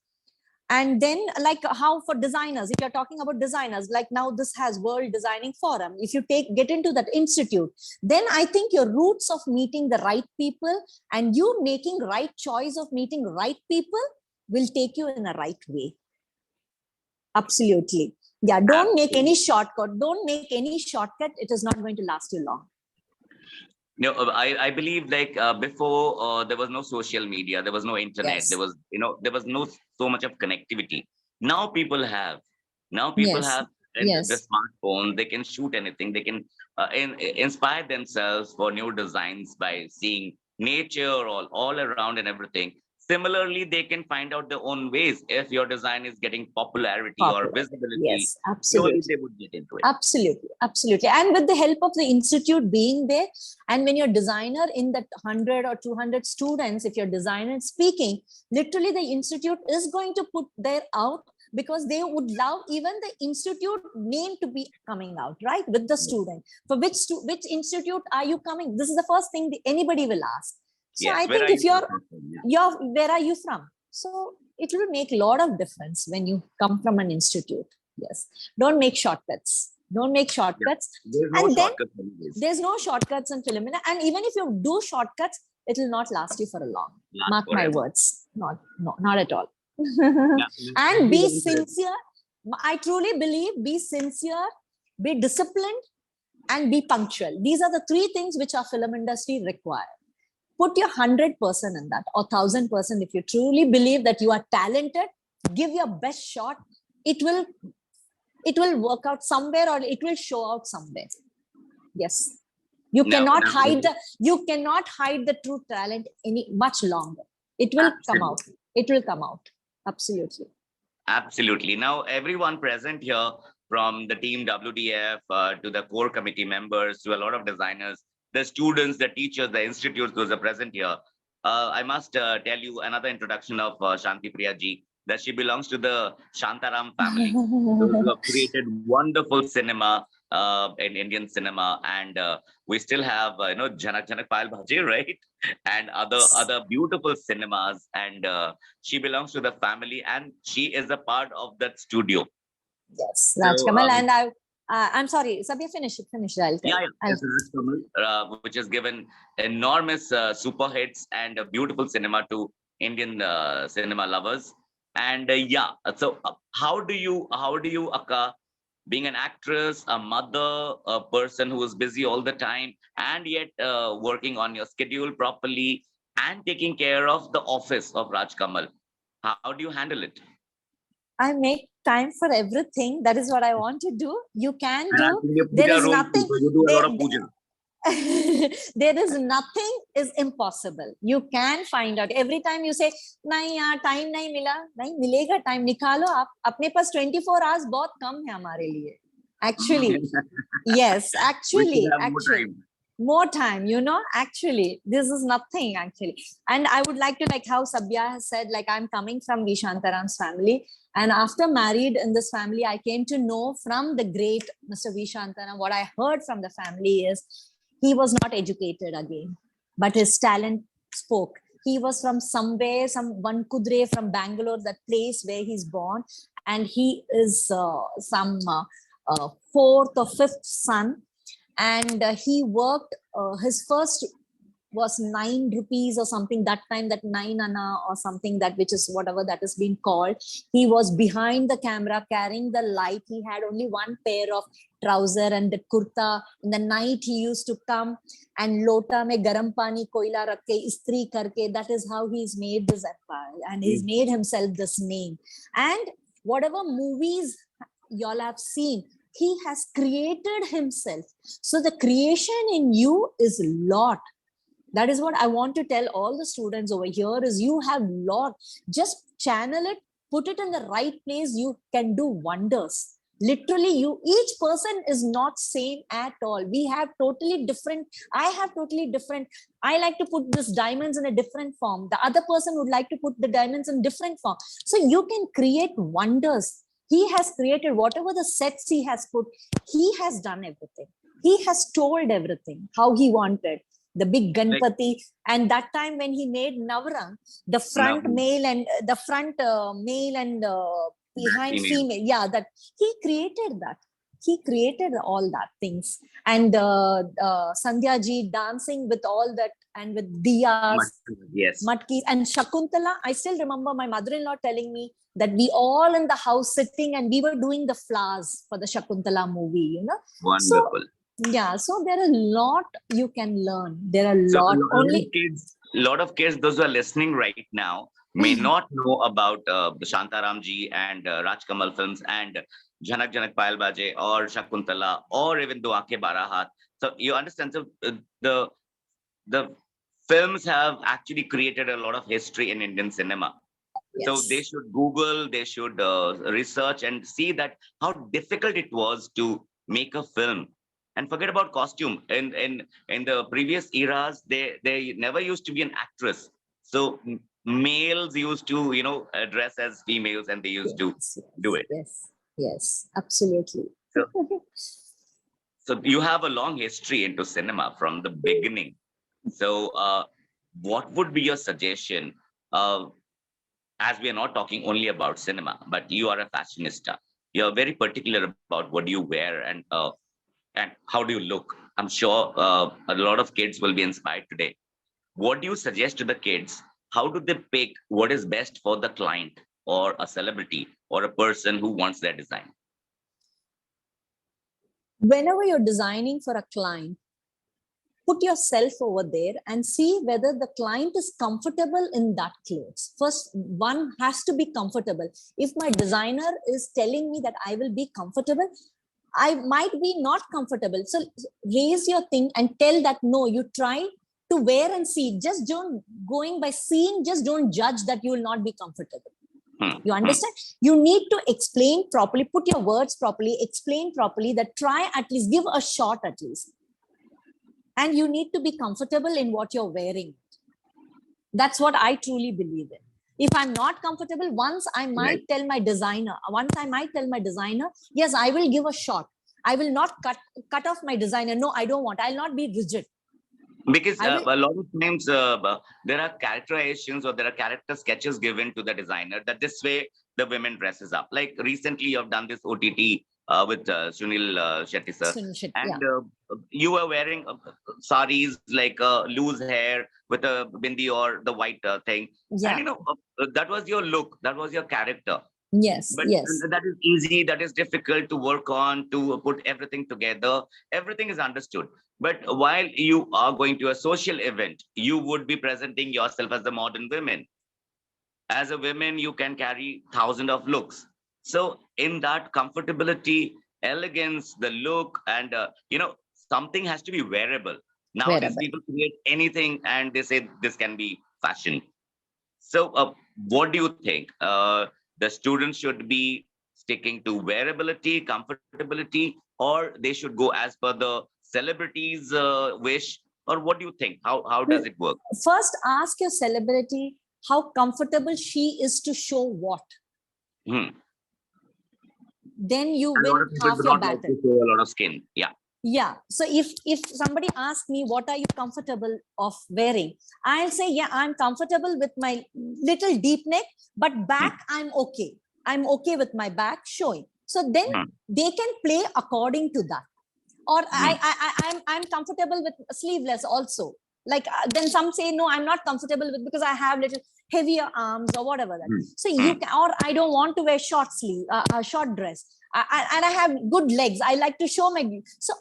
And then like how for designers, if you're talking about designers, like now this has World Designing Forum, if you get into that institute, then I think your roots of meeting the right people and you making right choice of meeting right people will take you in a right way. Absolutely. Yeah, don't make any shortcut. Don't make any shortcut. It is not going to last you long. No, I believe like before there was no social media, there was no internet, Yes. there was no so much of connectivity. Now people have Yes. Yes. the smartphone. They can shoot anything. They can inspire themselves for new designs by seeing nature all around and everything. Similarly, they can find out their own ways. If your design is getting popularity or visibility, Yes, slowly absolutely. they would get into it. Absolutely, absolutely. And with the help of the institute being there, and when you're designer in that 100 or 200 students, if you're designer speaking, literally the institute is going to put their out because they would love even the institute name to be coming out, right? With the student. For which institute are you coming? This is the first thing anybody will ask. So Yes, I where think are if you you're, from? Yeah. where are you from? So it will make a lot of difference when you come from an institute. Yes. Don't make shortcuts. Don't make shortcuts. There's no And then shortcut anyways. there's no shortcuts in film. And even if you do shortcuts, it will not last you for a long. Last Mark my forever. words. Not at all. Yeah, And be everyone says- sincere. I truly believe be sincere, be disciplined, and be punctual. These are the three things which our film industry require. Put your 100% in that, or 1000% if you truly believe that you are talented. Give your best shot. It will work out somewhere, or it will show out somewhere. Yes, you cannot hide the true talent any much longer. It will come out. It will come out. Absolutely. Absolutely. Now, everyone present here, from the team WDF to the core committee members to a lot of designers, the students, the teachers, the institutes, those are present here. I must tell you another introduction of ShanthiPriya ji, that she belongs to the Shantaram family. Those who have created wonderful cinema in Indian cinema, and we still have Janak Payal Bhaji, right? And other beautiful cinemas, and she belongs to the family, and she is a part of that studio. Yes, So, Rajkamal, and I'm sorry, Sabya, finish it. I'll tell. It's Rajkamal, which has given enormous super hits and a beautiful cinema to Indian cinema lovers. And so how do you, Akka, being an actress, a mother, a person who is busy all the time, and yet working on your schedule properly and taking care of the office of Rajkamal, how do you handle it? I make time for everything. That is what I want to do. You can And I think do. you're There puja is room nothing. people, you do a lot of puja. There is nothing is impossible. You can find out. Every time you say, "नहीं यार, time नहीं मिला," नहीं मिलेगा, time निकालो आप. अपने पास 24 hours बहुत कम है हमारे लिए. Actually, yes, We should actually, have more actually. time. More time, you know, actually, this is nothing actually. And I would like to, like how Sabya has said, like I'm coming from Vishantaram's family. And after married in this family, I came to know from the great Mr. Vishantaram, what I heard from the family is he was not educated again, but his talent spoke. He was from somewhere, some one Kudre from Bangalore, that place where he's born. And he is some fourth or fifth son, and he worked his first was 9 rupees or something that time, that 9 anna or something, that which is whatever that is being called. He was behind the camera carrying the light. He had only one pair of trouser and the kurta. In the night he used to come and lota mein garam pani koila rakh ke istri karke. That is how he's made this empire, and he's made himself this name. And whatever movies y'all have seen, he has created himself. So the creation in you is lot. That is what I want to tell all the students over here is you have lot. Just channel it, put it in the right place. You can do wonders. Literally, you, each person is not same at all. We have totally different. I have totally different. I like to put this diamonds in a different form. The other person would like to put the diamonds in different form. So you can create wonders. He has created whatever the sets he has put. He has done everything. He has told everything how he wanted. The big Ganpati, and that time when he made Navrang, the front male and male and behind female, yeah, that he created that. He created all that things. And Sandhya ji dancing with all that, and with diyas, yes, matkis, and Shakuntala. I still remember my mother-in-law telling me that we all in the house sitting and we were doing the flowers for the Shakuntala movie, you know. wonderful. So, yeah, so there are a lot you can learn. There are a So lot. a lot of kids, those who are listening right now, may not know about Shantaram ji and Rajkamal films and Janak Janak Payal Baje or Shakuntala or even Do Aankhein Bara Haath. So you understand, so the films have actually created a lot of history in Indian cinema. Yes. So they should Google, they should research and see that how difficult it was to make a film. And forget about costume. In the previous eras, they never used to be an actress. So males used to, you know, dress as females, and they used to do it. Yes, absolutely. So you have a long history into cinema from the beginning. So what would be your suggestion? As we are not talking only about cinema, but you are a fashionista. You're very particular about what you wear and how do you look. I'm sure a lot of kids will be inspired today. What do you suggest to the kids? How do they pick what is best for the client or a celebrity or a person who wants their design? Whenever you're designing for a client, put yourself over there and see whether the client is comfortable in that clothes. First, one has to be comfortable. If my designer is telling me that I will be comfortable, I might be not comfortable. So raise your thing and tell that, no, you try to wear and see. Just don't, going by seeing, just don't judge that you will not be comfortable. You understand? You need to explain properly, put your words properly, explain properly, that try at least, give a shot at least. And you need to be comfortable in what you're wearing. That's what I truly believe in. If I'm not comfortable, once I might tell my designer, yes, I will give a shot. I will not cut off my designer. No, I don't want. I'll not be rigid. Because a lot of times there are characterizations or there are character sketches given to the designer that this way the women dresses up. Like recently you have done this OTT with Sunil Shetty sir. And you were wearing saris, like loose hair with a bindi or the white thing. And you know, that was your look, that was your character. Yes, but that is easy, that is difficult to work on, to put everything together. Everything is understood. But while you are going to a social event, you would be presenting yourself as a modern woman. As a woman, you can carry thousands of looks. So in that comfortability, elegance, the look, and you know, something has to be wearable. Nowadays, people create anything and they say this can be fashion. So what do you think? The students should be sticking to wearability, comfortability, or they should go as per the celebrity's wish? Or what do you think? How does it work? First, ask your celebrity how comfortable she is to show what. Hmm. Then you A lot win of people half do your not like battle. to show a lot of skin. Yeah. Yeah. So if somebody asks me, what are you comfortable of wearing? I'll say, yeah, I'm comfortable with my little deep neck, but back, I'm okay. I'm okay with my back showing. So then they can play according to that. Or I'm comfortable with sleeveless also. Like then some say, no, I'm not comfortable with, because I have little heavier arms or whatever that. So you can, or I don't want to wear short sleeve, a short dress. And I have good legs. I like to show my. So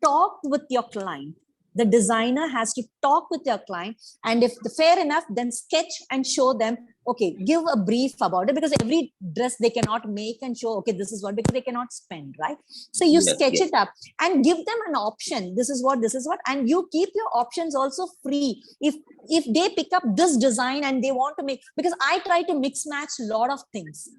talk with your client. The designer has to talk with your client, and if fair enough, then sketch and show them. Okay, give a brief about it, because every dress they cannot make and show. Okay, this is what, because they cannot spend, right? So you sketch it up and give them an option. This is what, and you keep your options also free. If they pick up this design and they want to make, because I try to mix match a lot of things.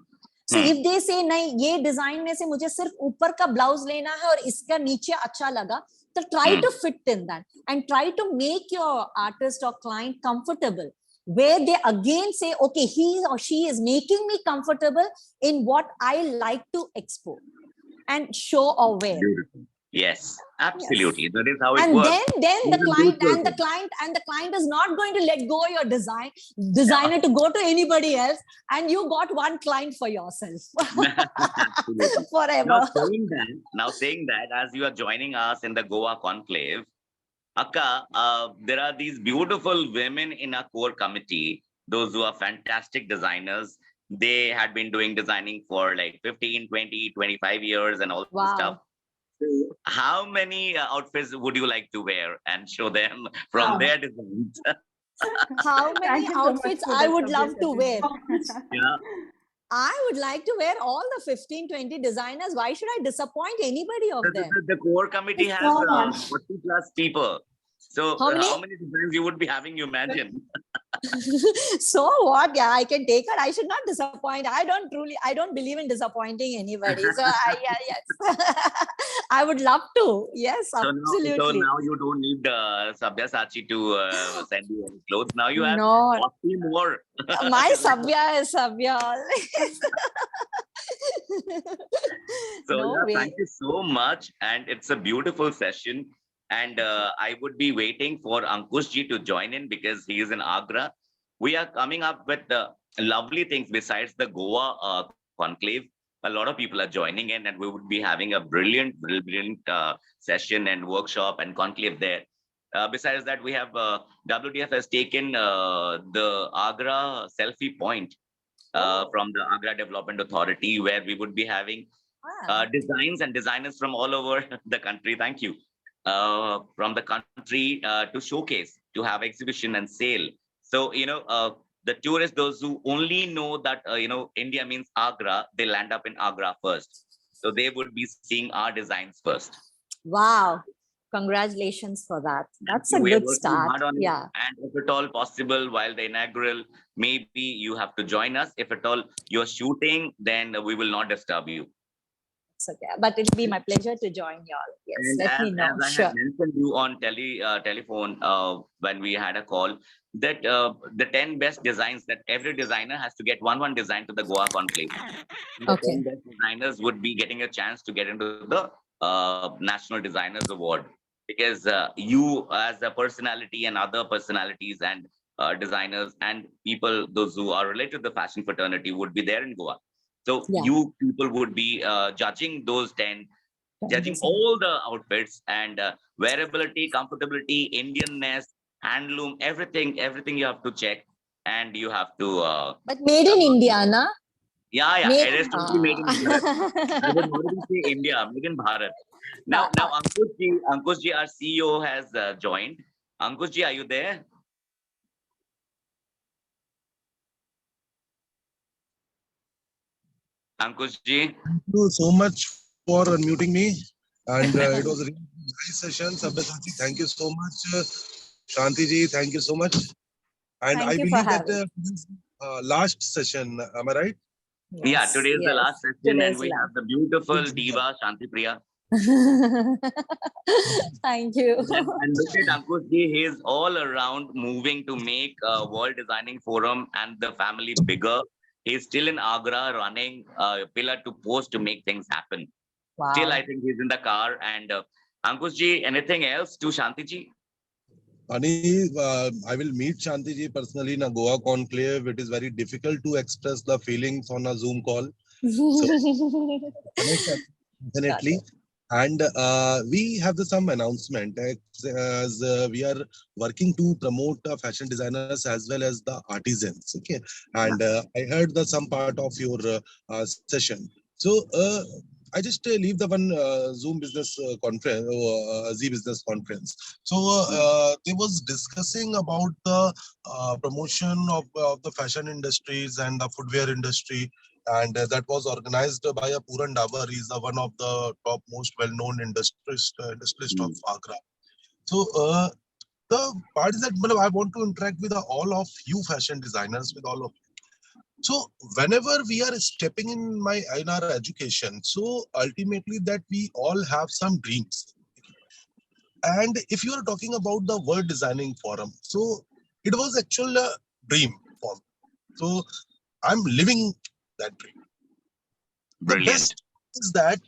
So if they say, nahi, ye design mein se mujhe sirf upar ka blouse lena hai aur iska niche acha laga, so try to fit in that and try to make your artist or client comfortable, where they again say, okay, he or she is making me comfortable in what I like to export and show or wear. Beautiful. Yes, absolutely. Yes. That is how it and works. Then the client is not going to let go your designer to go to anybody else, and you got one client for yourself forever. Now saying that, as you are joining us in the Goa conclave, Akka, there are these beautiful women in our core committee, those who are fantastic designers. They had been doing designing for like 15, 20, 25 years and all this stuff. How many outfits would you like to wear and show them from their designs? How many outfits I would love to wear? Yeah. I would like to wear all the 15, 20 designers. Why should I disappoint anybody of them? The core committee has 40 plus people. So how many designs you would be having, you imagine? So what? Yeah, I can take her. I should not disappoint. I don't believe in disappointing anybody. So yes, I would love to. Yes, absolutely. So now you don't need Sabyasachi to send you any clothes. Now you have 40 more. My Sabya is Sabya. So thank you so much. And it's a beautiful session. And I would be waiting for Ankush ji to join in, because he is in Agra. We are coming up with lovely things besides the Goa conclave. A lot of people are joining in, and we would be having a brilliant session and workshop and conclave there. Besides that, we have WDF has taken the Agra selfie point from the Agra Development Authority, where we would be having designs and designers from all over the country. Thank you. From the country to showcase, to have exhibition and sale. So, the tourists, those who only know that, India means Agra, they land up in Agra first. So they would be seeing our designs first. Wow. Congratulations for that. That's a good start. Yeah. And if at all possible, while the inaugural, maybe you have to join us. If at all you're shooting, then we will not disturb you. Okay, but it'll be my pleasure to join y'all. Yes, and let me know. As I had mentioned you on telephone when we had a call, that the 10 best designs, that every designer has to get one design to the Goa conclave. The 10 best designers would be getting a chance to get into the National Designers Award, because you as a personality and other personalities and designers and people, those who are related to the fashion fraternity, would be there in Goa. So you people would be judging those 10, judging all the outfits and wearability, comfortability, Indianness, handloom, everything you have to check, and you have to. But made in India, na? Yeah, it is totally made in India. I would not even say India, made in Bharat. Now Ankush ji, our CEO, has joined. Ankush ji, are you there? Ankush ji. Thank you so much for unmuting me. And it was a really nice session. Sabyasachi, thank you so much. Shanti ji, thank you so much. And I believe that this last session, am I right? Yes, yeah, today is the last session, and we have the beautiful diva ShantiPriya. Thank you. And look at Ankush ji, he is all around moving to make World Designing Forum and the family bigger. He's still in Agra running pillar to post to make things happen. Wow. Still, I think he's in the car. And Ankush ji, anything else to Shanti ji? Ani, I will meet Shanti ji personally in a Goa conclave. It is very difficult to express the feelings on a Zoom call. So, definitely. And we have some announcement as we are working to promote fashion designers as well as the artisans. Okay, and I heard some part of your session. So I just leave the one Zoom business conference, Z business conference. So they was discussing about the promotion of the fashion industries and the footwear industry, and that was organized by a Puran Dabar. He's one of the top most well-known industrialist of Agra. So the part is that I want to interact with all of you fashion designers, with all of you. So whenever we are stepping in our education, so ultimately that we all have some dreams. And if you are talking about the World Designing Forum, so it was actually a dream for me. So I'm living that dream. Brilliant. The best is that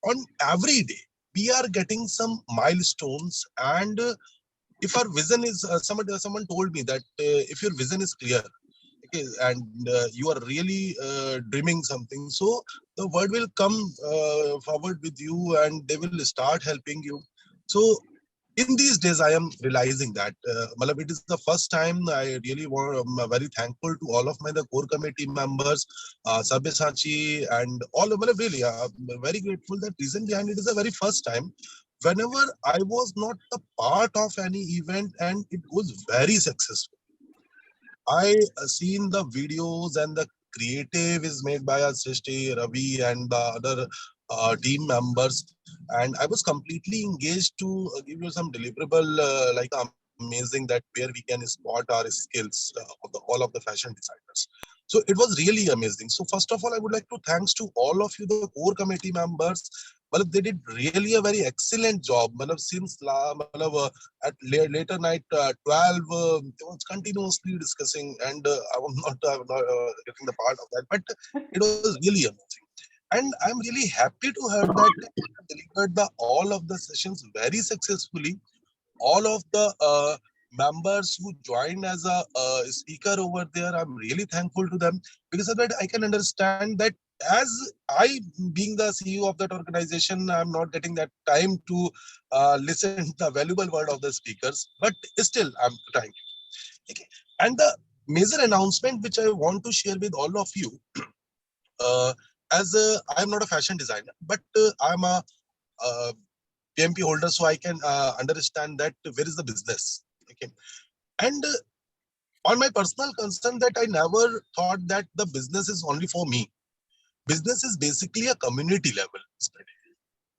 on every day we are getting some milestones, and if our vision is someone told me that if your vision is clear, okay, and you are really dreaming something, so the world will come forward with you and they will start helping you. So in these days, I am realizing that it is the first time I really I'm very thankful to all of the core committee members, Sabyasachi, and all of really, I'm very grateful. That reason behind it is the very first time whenever I was not a part of any event and it was very successful. I seen the videos and the creative is made by Srishti, Ravi, and the other team members, and I was completely engaged to give you some deliverable like amazing, that where we can spot our skills of all of the fashion designers. So it was really amazing. So first of all, I would like to thanks to all of you, the core committee members. They did really a very excellent job. Since at later night 12, they was continuously discussing, and I was not getting the part of that, but it was really amazing. And I'm really happy to hear that delivered all of the sessions very successfully. All of the members who joined as a speaker over there, I'm really thankful to them, because of that I can understand that as I being the CEO of that organization, I'm not getting that time to listen to the valuable word of the speakers, but still I'm trying. Okay. And the major announcement which I want to share with all of you, as I'm not a fashion designer, but I'm a PMP holder, so I can understand that where is the business. Okay. And on my personal concern, that I never thought that the business is only for me. Business is basically a community level study.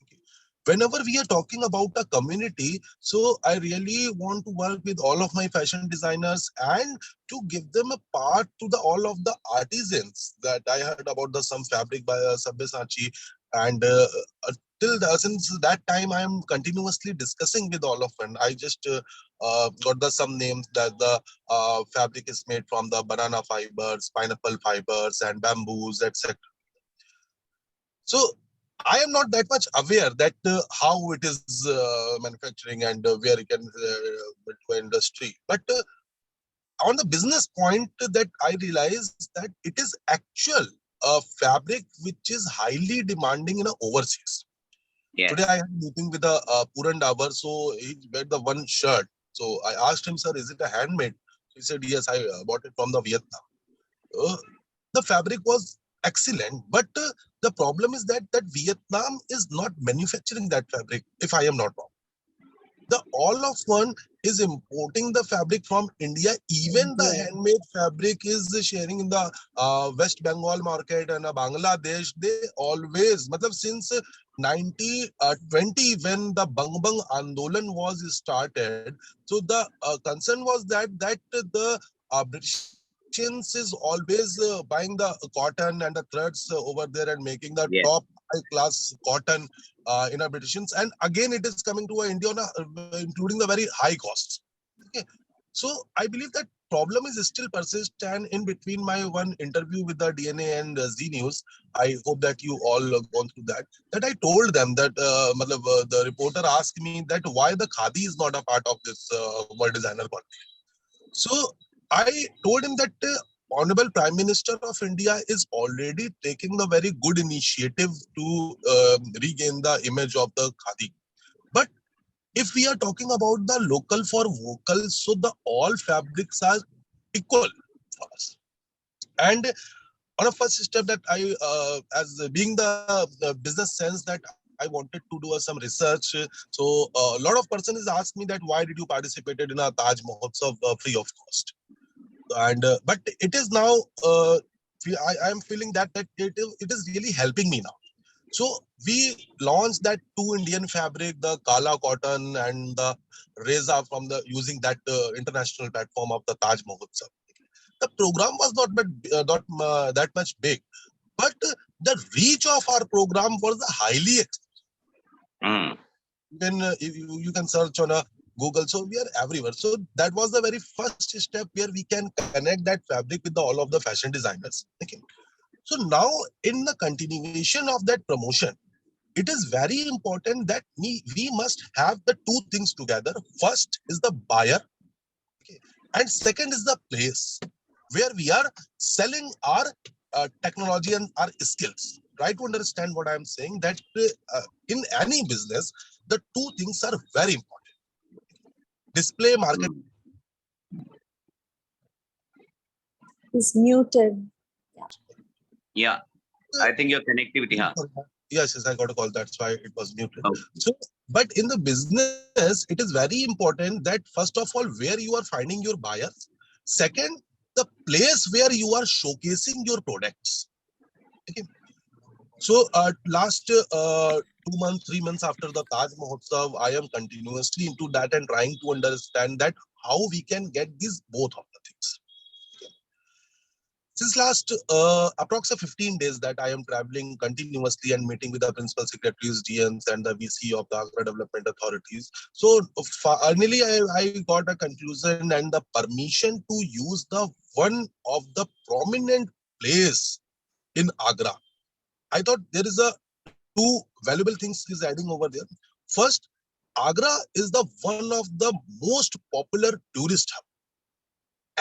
Okay. Whenever we are talking about a community, so I really want to work with all of my fashion designers and to give them a part to all of the artisans that I heard about some fabric by Sabyasachi, and since that time I am continuously discussing with all of them. I just got some names that the fabric is made from the banana fibers, pineapple fibers, and bamboos, etc. So I am not that much aware that how it is manufacturing and where it can to industry. But on the business point, that I realized that it is actual fabric which is highly demanding in overseas. Yes. Today I had a meeting with a Puran Dabar, so he made the one shirt. So I asked him, sir, is it a handmade? He said, yes, I bought it from the Vietnam. The fabric was excellent, but the problem is that Vietnam is not manufacturing that fabric, if I am not wrong. The all of one is importing the fabric from India. Even the handmade fabric is sharing in the West Bengal market and Bangladesh. They always, since 1920, when the Bang Bang Andolan was started, so the concern was that the British is always buying the cotton and the threads over there and making the top high class cotton in our Britishans, and again it is coming to India on including the very high costs. Okay, so I believe that problem is still persist, and in between my one interview with the DNA and Z News, I hope that you all gone through that. That I told them that the reporter asked me that why the khadi is not a part of this world designer conflict. So I told him that Honorable Prime Minister of India is already taking the very good initiative to regain the image of the khadi. But if we are talking about the local for vocal, so the all fabrics are equal for us. And on a first step that I, as being the business sense that I wanted to do some research. So a lot of person is asked me that why did you participated in a Taj Mahotsav free of cost? And but it is now I am feeling that it is really helping me now. So we launched that 2 Indian fabric, the Kala cotton and the Reza from the using that international platform of the Taj Mahotsav. The program was not that much big, but the reach of our program was highly. Then you can search on a Google, so we are everywhere. So that was the very first step where we can connect that fabric with all of the fashion designers. Okay. So now in the continuation of that promotion, it is very important that we must have the two things together. First is the buyer, okay, and second is the place where we are selling our technology and our skills. Try to understand what I am saying, that in any business, the two things are very important. Display market. It's muted. Yeah, I think your connectivity. Yes, I got a call. That's why it was muted. Okay. So, but in the business, it is very important that first of all, where you are finding your buyers. Second, the place where you are showcasing your products. Okay. So, last 2 months, 3 months after the Taj Mahotsav, I am continuously into that and trying to understand that how we can get these both of the things. Since last approximately 15 days that I am traveling continuously and meeting with the principal secretaries, DMs, and the VC of the Agra Development Authorities. So finally, I got a conclusion and the permission to use the one of the prominent place in Agra. I thought there is a two valuable things is adding over there. First, Agra is the one of the most popular tourist hub.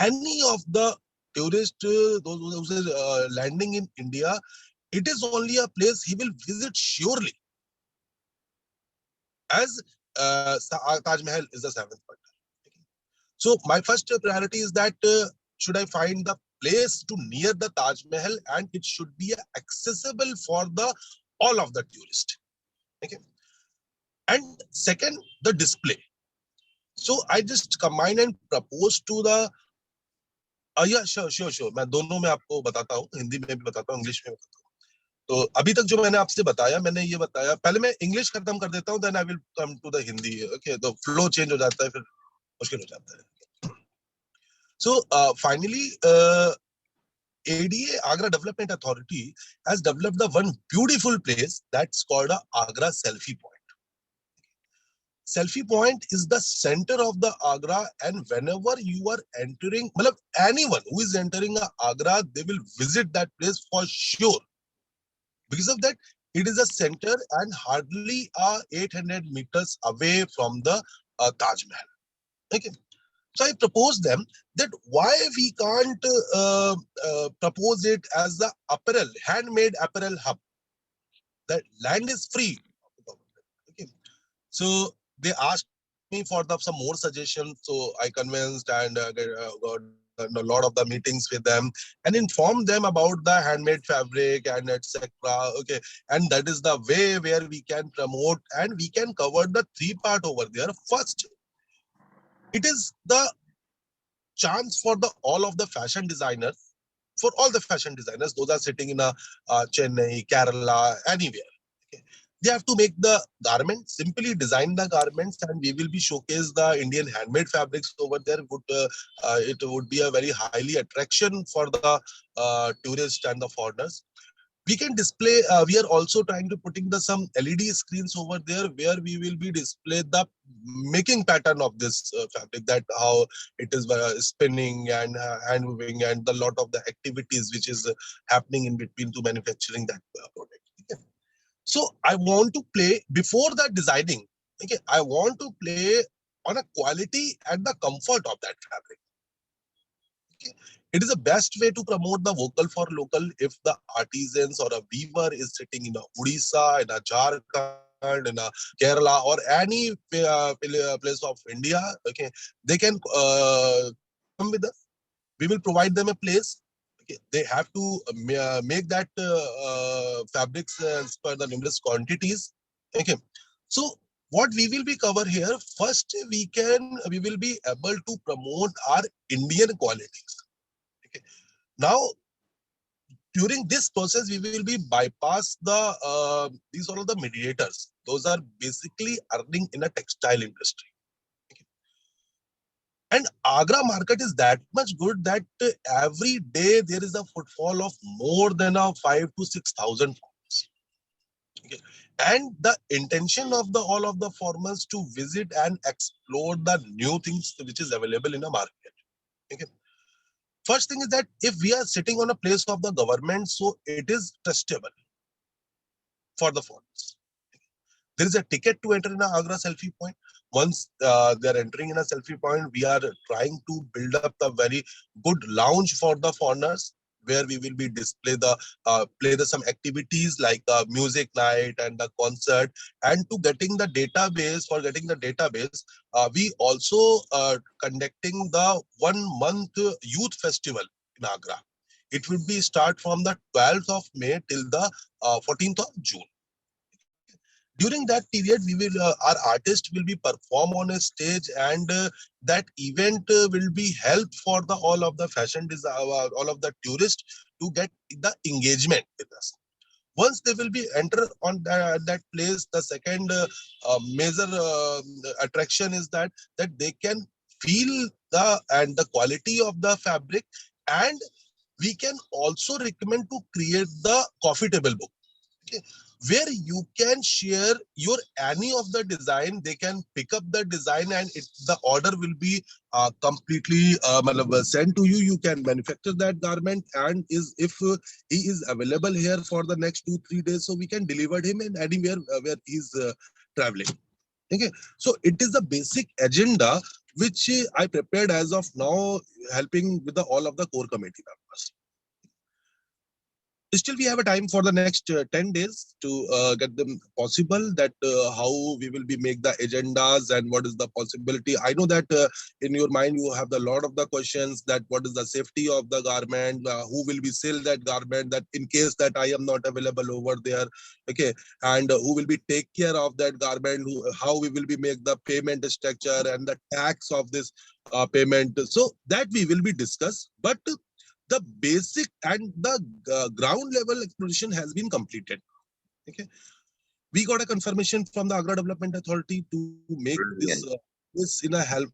Any of the tourist, those landing in India, it is only a place he will visit surely. As Taj Mahal is the seventh wonder. So my first priority is that should I find the place to near the Taj Mahal, and it should be accessible for the all of the tourists. Okay. And second, the display. So I just combine and propose to the sure मैं दोनों में आपको बताता हूँ, हिंदी में भी बताता हूँ, इंग्लिश में भी बताता हूँ. तो अभी तक जो मैंने आपसे बताया, मैंने ये बताया, पहले मैं इंग्लिश खत्म कर देता हूँ, then I will come to the Hindi. Okay, तो फ्लो चेंज हो जाता है, फिर मुश्किल हो जाता है. So finally ADA, Agra Development Authority, has developed the one beautiful place that's called a Agra Selfie Point. Selfie point is the center of the Agra, and whenever you are entering, anyone who is entering Agra, they will visit that place for sure. Because of that, it is a center and hardly 800 meters away from the Taj Mahal. Okay. So I propose them that why we can't propose it as the apparel, handmade apparel hub. That land is free. Okay. So they asked me for some more suggestions, so I convinced and got a lot of the meetings with them and informed them about the handmade fabric and etc. Okay, and that is the way where we can promote and we can cover the three part over there. First, it is the chance for the all of the fashion designers, for all the fashion designers, those are sitting in Chennai, Kerala, anywhere. Okay. They have to make the garments, simply design the garments, and we will be showcase the Indian handmade fabrics over there. It would be a very highly attraction for the tourists and the foreigners. We can display, we are also trying to putting some LED screens over there where we will be display the making pattern of this fabric, that how it is spinning and hand moving and the lot of the activities which is happening in between to manufacturing that product. Okay. So I want to play before the designing. Okay, I want to play on a quality and the comfort of that fabric. Okay. It is the best way to promote the vocal for local if the artisans or a weaver is sitting in a Odisha, in a Jharkhand, in a Kerala, or any place of India. Okay, they can come with us. We will provide them a place. Okay. They have to make that fabrics as per the numerous quantities. Okay, so what we will be cover here first, we will be able to promote our Indian qualities. Okay. Now, during this process, we will be bypass these all of the mediators. Those are basically earning in a textile industry. Okay. And Agra market is that much good that every day there is a footfall of more than 5,000 to 6,000 farmers. Okay. And the intention of all of the farmers to visit and explore the new things which is available in a market. Okay. First thing is that if we are sitting on a place of the government, so it is trustable for the foreigners. There is a ticket to enter in a Agra selfie point. Once they are entering in a selfie point, we are trying to build up a very good lounge for the foreigners, where we will be play some activities like music night and the concert. And to getting the database, we also conducting the 1 month youth festival in Agra. It will be start from the 12th of May till the 14th of June. During that period, we will our artist will be perform on a stage, and that event will be help for the all of the fashion design, all of the tourists to get the engagement with us. Once they will be enter on that place, the second major attraction is that they can feel the quality of the fabric, and we can also recommend to create the coffee table book. Okay, where you can share your any of the design. They can pick up the design, and the order will be completely sent to you. You can manufacture that garment, and if he is available here for the next 2-3 days, so we can deliver him in anywhere where he's traveling. Okay, so it is the basic agenda which I prepared as of now, helping with all of the core committee members. Still, we have a time for the next 10 days to get them possible, that how we will be make the agendas and what is the possibility. I know that in your mind you have a lot of the questions, that what is the safety of the garment, who will be sell that garment, that in case that I am not available over there. Okay, and who will be take care of that garment, how we will be make the payment structure and the tax of this payment. So that we will be discussed, but the basic and the ground level exploration has been completed. Okay, we got a confirmation from the Agra Development Authority to make this in a help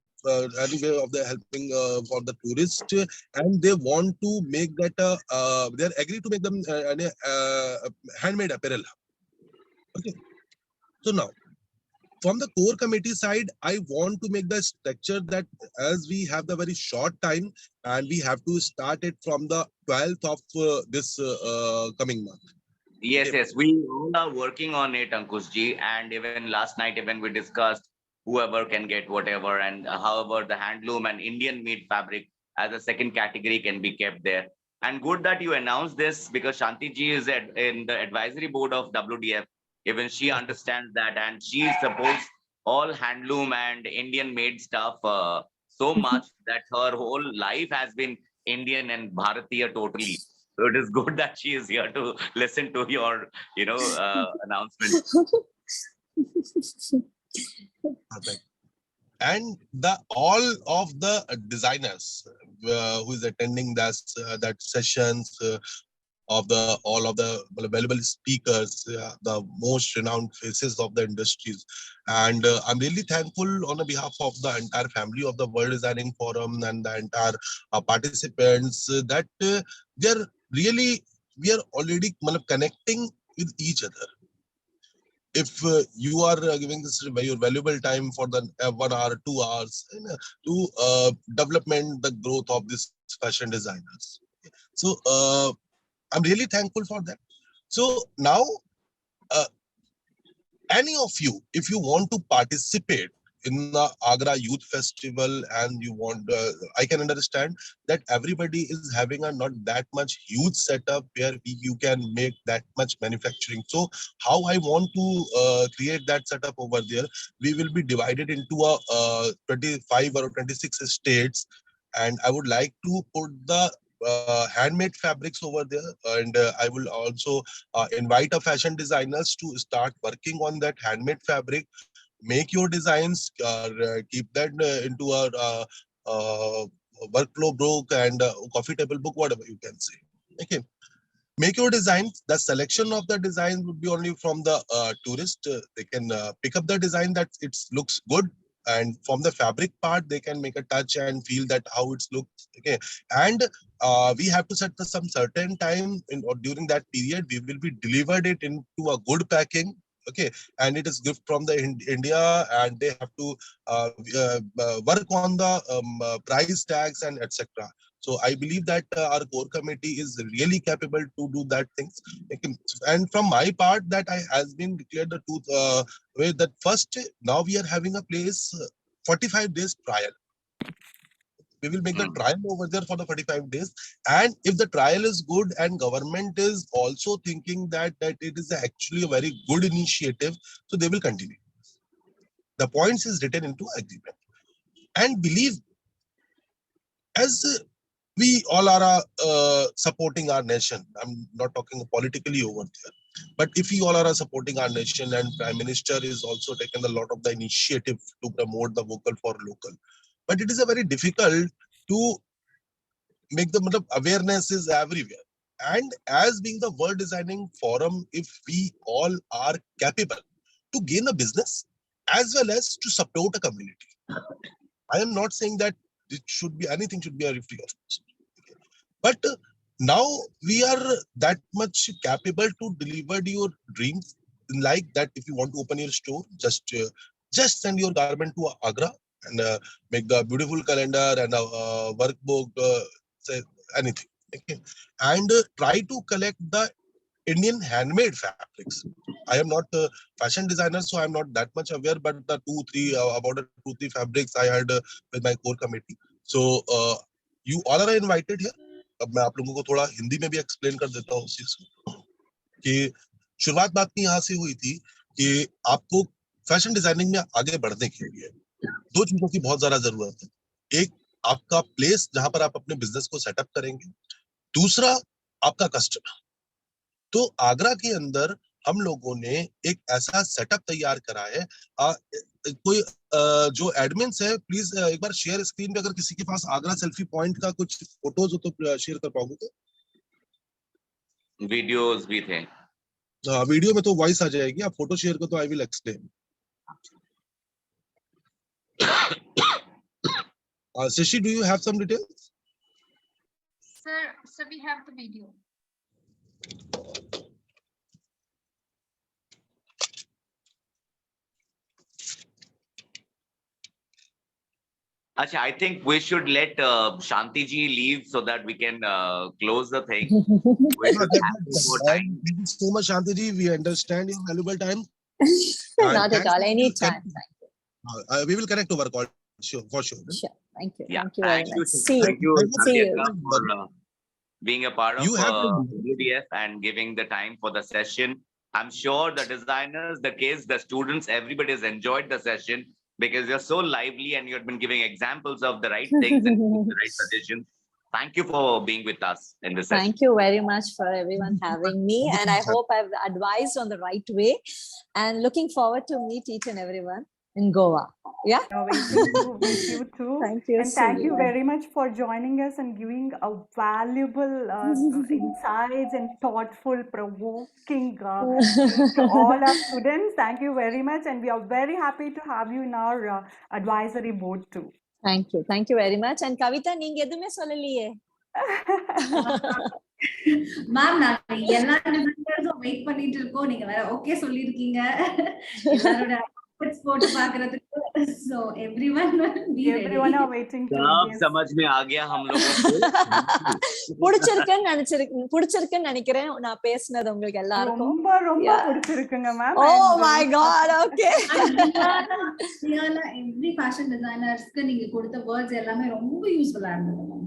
any way of the helping for the tourist, and they want to make that they are agree to make them handmade apparel. Okay, so now, from the core committee side, I want to make the structure that as we have the very short time, and we have to start it from the 12th of this coming month. Yes, we all are working on it, Ankushji. And even last night, even we discussed whoever can get whatever, and however the handloom and Indian made fabric as a second category can be kept there. And good that you announced this, because Shanti ji is in the advisory board of WDF. Even she understands that, and she supports all handloom and Indian made stuff so much that her whole life has been Indian and Bharatiya totally. So it is good that she is here to listen to your, announcement. And all of the designers who is attending that sessions of the all of the available speakers, the most renowned faces of the industries, and I'm really thankful on the behalf of the entire family of the World Designing Forum and the entire participants that they're really we are already connecting with each other. If you are giving this your valuable time for the 1 hour, 2 hours to development the growth of this fashion designers. So I'm really thankful for that. So now uh, any of you, if you want to participate in the Agra Youth Festival and you want, I can understand that everybody is having a not that much huge setup where you can make that much manufacturing. So how I want to create that setup over there, we will be divided into a 25 or 26 states, and I would like to put the handmade fabrics over there, and I will also invite a fashion designers to start working on that handmade fabric, make your designs, keep that into a workflow book and coffee table book, whatever you can say. Okay, make your designs. The selection of the design would be only from the tourist. They can pick up the design that it looks good, and from the fabric part they can make a touch and feel that how it looks. Okay, and we have to set some certain time in or during that period we will be delivered it into a good packing. Okay, and it is gift from the India, and they have to work on the price tags and etc. So I believe that our core committee is really capable to do that things. And from my part, that I has been declared the truth way that first now we are having a place 45 days trial. We will make the trial over there for the 45 days. And if the trial is good and government is also thinking that it is actually a very good initiative, so they will continue. The points is written into agreement. And believe, as we all are supporting our nation. I'm not talking politically over there. But if we all are supporting our nation, and Prime Minister is also taken a lot of the initiative to promote the vocal for local. But it is a very difficult to make the awareness is everywhere. And as being the World Designing Forum, if we all are capable to gain a business as well as to support a community. I am not saying that it should be anything should be a free of cost. But now we are that much capable to deliver your dreams. Like that, if you want to open your store, just send your garment to Agra and make the beautiful calendar and a workbook, say anything. Okay, and try to collect the Indian handmade fabrics. I am not a fashion designer, so I am not that much aware. But the about the 2-3 fabrics I had with my core committee. So you all are invited here. अब मैं आप लोगों को थोड़ा हिंदी में भी explain कर देता हूँ उस चीज को कि शुरुआत बात की यहाँ से हुई थी कि आपको फैशन डिजाइनिंग में आगे बढ़ने के लिए दो चीजों की बहुत ज्यादा जरूरत है। एक आपका प्लेस जहां पर आप अपने बिजनेस को सेटअप करेंगे, दूसरा आपका कस्टमर। तो आगरा के अंदर हम लोगों ने एक ऐसा सेटअप तैयार करा है। कोई जो एडमिन्स है प्लीज एक बार शेयर स्क्रीन पे अगर किसी के पास आगरा सेल्फी पॉइंट का कुछ फोटोज हो तो शेयर कर पाओगे तो वीडियोस भी थे। वीडियो में तो वॉइस आ जाएगी, आप फोटो शेयर कर तो I will explain. Shashi, do you have some details? Sir, we have the video. Achha, I think we should let Shanti ji leave so that we can close the thing. Thank you so much, Shanti ji. We understand your valuable time. Not at all. Any time. Thank you. We will connect over call for sure. Sure. Thank you. Yeah. Thank you very much. See Thank you. you, See Shanti you. Akka, for being a part of WDF and giving the time for the session. I'm sure the designers, the kids, the students, everybody has enjoyed the session because you're so lively and you've been giving examples of the right things and the right suggestions. Thank you for being with us in this session. Thank you very much for everyone having me. And I hope I've advised on the right way. And looking forward to meet each and everyone in Goa. Yeah. With you too. Thank you. And thank you very much for joining us and giving a valuable insights and thoughtful, provoking to all our students. Thank you very much. And we are very happy to have you in our advisory board too. Thank you. Thank you very much. And Kavita, நீங்க எதுமே சொல்லலையே. Ma'am நான் எல்லா டிசைனர்ஸும் wait பண்ணிட்டு இருக்கோம். நீங்க வேற okay சொல்லிருக்கீங்க. எல்லாரோட அவுட்ஃபிட்ஸ் போட்டு பார்க்கிறதுக்கு. So everyone will be ready. Everyone are waiting to सब समझ में आ गया हम लोगों को. பிடிச்சிருக்குன்னு நினைக்கிறேன் நான் பேசினது உங்களுக்கு எல்லாருக்கும். ரொம்ப ரொம்ப பிடிச்சிருக்குங்க ma'am. Oh my god, okay. ரியலா every fashion designersக்கு நீங்க கொடுத்த words எல்லாமே ரொம்ப யூஸ்ஃபுல்லா இருந்தது.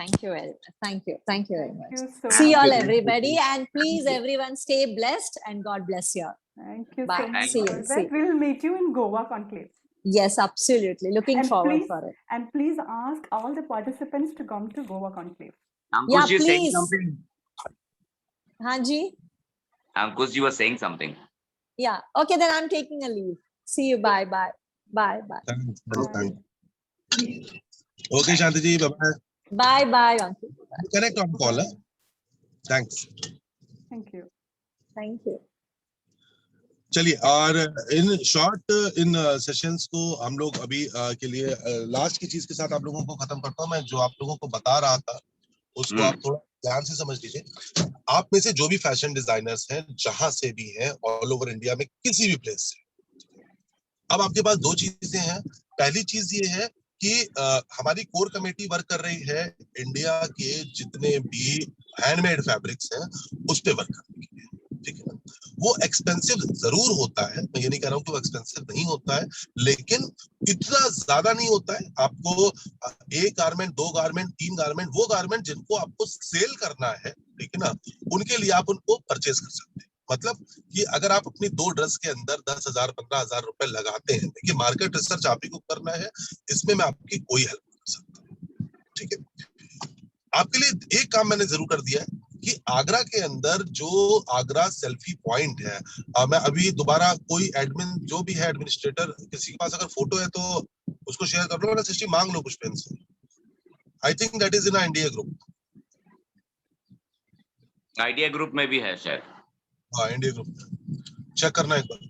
Thank you very much. Thank you very much. So see you all everybody, and please everyone stay blessed and God bless you all. Thank you Bye. so much. See you. We'll meet you in Goa conclave. Yes, absolutely, looking forward for it. And please ask all the participants to come to Goa conclave. Ankush, you saying something? Hanji, Ankush, you were saying something. yeah, okay, then I'm taking a leave. See you. Bye. Thanks. Okay, Shanti ji, bye bye uncle. Connect on call. Thanks. Thank you. चलिए, और in short in sessions को हम लोग अभी के लिए last की चीज के साथ आप लोगों को खत्म करता हूं. मैं जो आप लोगों को बता रहा था उसको आप थोड़ा ध्यान से समझ लीजिए. आप में से जो भी फैशन डिजाइनर्स हैं, जहां से भी हैं, ऑल ओवर इंडिया में किसी भी प्लेस से, अब आपके पास दो चीजें हैं. पहली चीज ये है कि हमारी कोर कमेटी वर्क कर रही है इंडिया के जितने भी हैंडमेड फैब्रिक्स हैं उस पे वर्क करने के लिए. ठीक है ना. वो एक्सपेंसिव जरूर होता है, मैं ये नहीं कह रहा हूँ कि वो एक्सपेंसिव नहीं होता है, लेकिन इतना ज्यादा नहीं होता है. आपको एक गारमेंट, दो गारमेंट, तीन गारमेंट, वो गारमेंट जिनको आपको सेल करना है, ठीक है ना, उनके लिए आप उनको परचेज कर सकते हैं. मतलब कि अगर आप अपनी दो ड्रेस के अंदर 10,000 15,000 रुपए लगाते हैं, देखिए मार्केट रिसर्च आप ही को करना है, इसमें मैं आपकी कोई हेल्प नहीं कर सकता. ठीक है. आपके लिए एक काम मैंने जरूर कर दिया है कि आगरा के अंदर जो आगरा सेल्फी पॉइंट है, मैं अभी दोबारा कोई एडमिन जो भी है एडमिनिस्ट्रेटर, किसी के पास अगर फोटो है तो उसको शेयर कर लो, सिस्टम मांग लो कुछ पेन से. I think that is in India group. Idea group में भी है शायद. हाँ, इंडिया ग्रुप में चेक करना एक बार.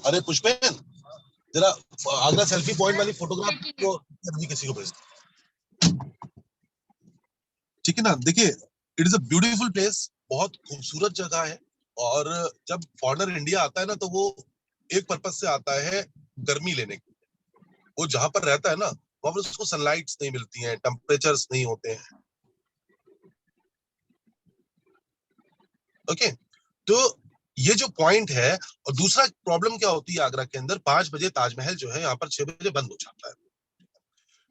अरे पुष्पेन, जरा आगरा सेल्फी पॉइंट वाली फोटोग्राफ को अभी किसी को भेज दो. ठीक है ना. देखिए, it is a beautiful place, बहुत खूबसूरत जगह है. और जब फॉरेनर इंडिया आता है ना, तो वो एक पर्पस से आता है गर्मी लेने के लिए. वो जहां पर रहता है ना, वहां पर उसको सनलाइट्स नहीं मिलती हैं, टेम्परेचर्स नहीं होते हैं. ओके, तो ये जो पॉइंट है. और दूसरा प्रॉब्लम क्या होती है आगरा के अंदर, 5 बजे ताजमहल जो है यहाँ पर 6 बजे बंद हो जाता है.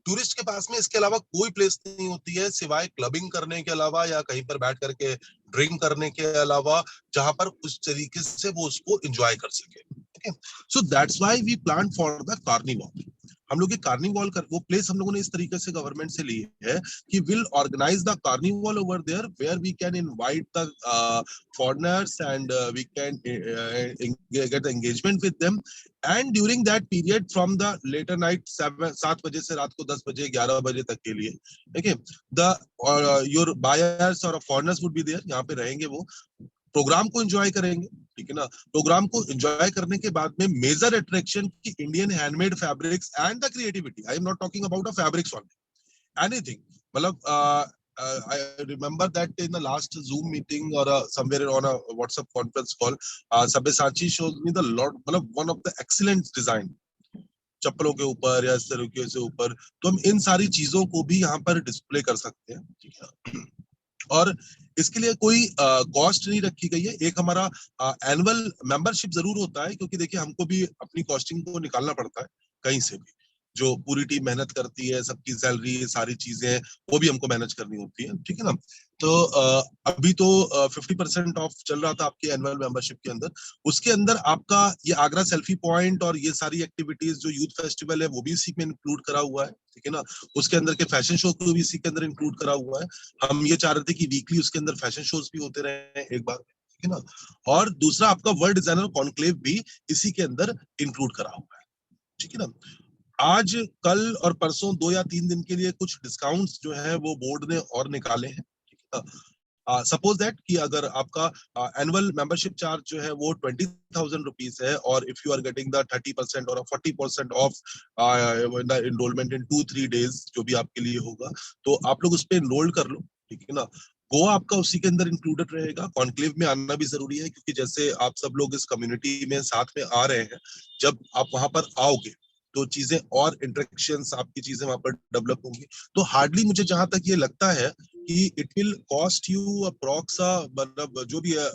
टूरिस्ट के पास में इसके अलावा कोई प्लेस नहीं होती है सिवाय क्लबिंग करने के अलावा या कहीं पर बैठ करके ड्रिंक करने के अलावा, जहां पर उस तरीके से वो उसको एंजॉय कर सके. Okay, so that's why we plan for the carnival. हम लोग ये कार्निवल कर वो प्लेस हम लोगों ने इस तरीके से गवर्नमेंट से ली है कि will organise the carnival over there where we can invite the foreigners and we can get the engagement with them. And during that period from the later night 7 बजे से रात को 10 बजे 11 बजे तक के लिए, ओके, द योर बायर्स और फॉरेनर्स वुड बी देयर. यहाँ पे रहेंगे, वो प्रोग्राम को एंजॉय करेंगे. ठीक है ना. प्रोग्राम को एंजॉय करने के बाद में मेजर अट्रैक्शन की Indian handmade fabrics and the creativity. I am not talking about a fabrics only, anything. मतलब I remember that in the last Zoom meeting or somewhere on a WhatsApp conference call, Sabyasachi showed me the lot, मतलब one of the excellent design चप्पलों के ऊपर या इस तरीके से ऊपर. तो हम इन सारी चीजों को भी यहाँ पर डिस्प्ले कर सकते हैं. ठीक है. और इसके लिए कोई कॉस्ट नहीं रखी गई है. एक हमारा एनुअल मेंबरशिप जरूर होता है, क्योंकि देखिए हमको भी अपनी कॉस्टिंग को निकालना पड़ता है कहीं से भी. जो पूरी टीम मेहनत करती है, सबकी सैलरी, सारी चीजें वो भी हमको मैनेज करनी होती है. ठीक है ना. तो अभी तो 50% ऑफ चल रहा था आपके एनुअल मेंबरशिप के अंदर. उसके अंदर आपका ये आगरा सेल्फी पॉइंट और ये सारी एक्टिविटीज जो यूथ फेस्टिवल है वो भी इसी में इंक्लूड करा हुआ है. ठीक है ना. उसके अंदर के फैशन शो को भी इसी के अंदर इंक्लूड करा हुआ है. हम ये चाह रहे थे कि वीकली उसके अंदर फैशन शोज भी होते रहे एक बार. ठीक है ना. और दूसरा आपका वर्ल्ड डिजाइनर कॉन्क्लेव भी इसी के अंदर इंक्लूड करा हुआ है. ठीक है ना. आज कल और परसों 2 या 3 दिन के लिए कुछ डिस्काउंट्स जो है वो बोर्ड ने और निकाले हैं. ठीक है ना. सपोज दैट कि अगर आपका एनुअल मेंबरशिप चार्ज जो है वो 20,000 रुपीज है, और if you are getting the 30% और 40% of the enrolment in 2-3 days, जो भी आपके लिए होगा, तो आप लोग उस पर इनरोल कर लो, ठीक है ना। गोवा आपका उसी के अंदर इंक्लूडेड रहेगा। कॉन्क्लेव में आना भी जरूरी है, क्योंकि जैसे आप सब लोग इस कम्युनिटी में साथ में आ रहे हैं, जब आप वहां पर आओगे तो चीजें और इंटरेक्शंस, आपकी चीजें वहां पर डेवलप होंगी। तो हार्डली मुझे जहां तक ये लगता है कि it will cost you approx, मतलब जो भी है,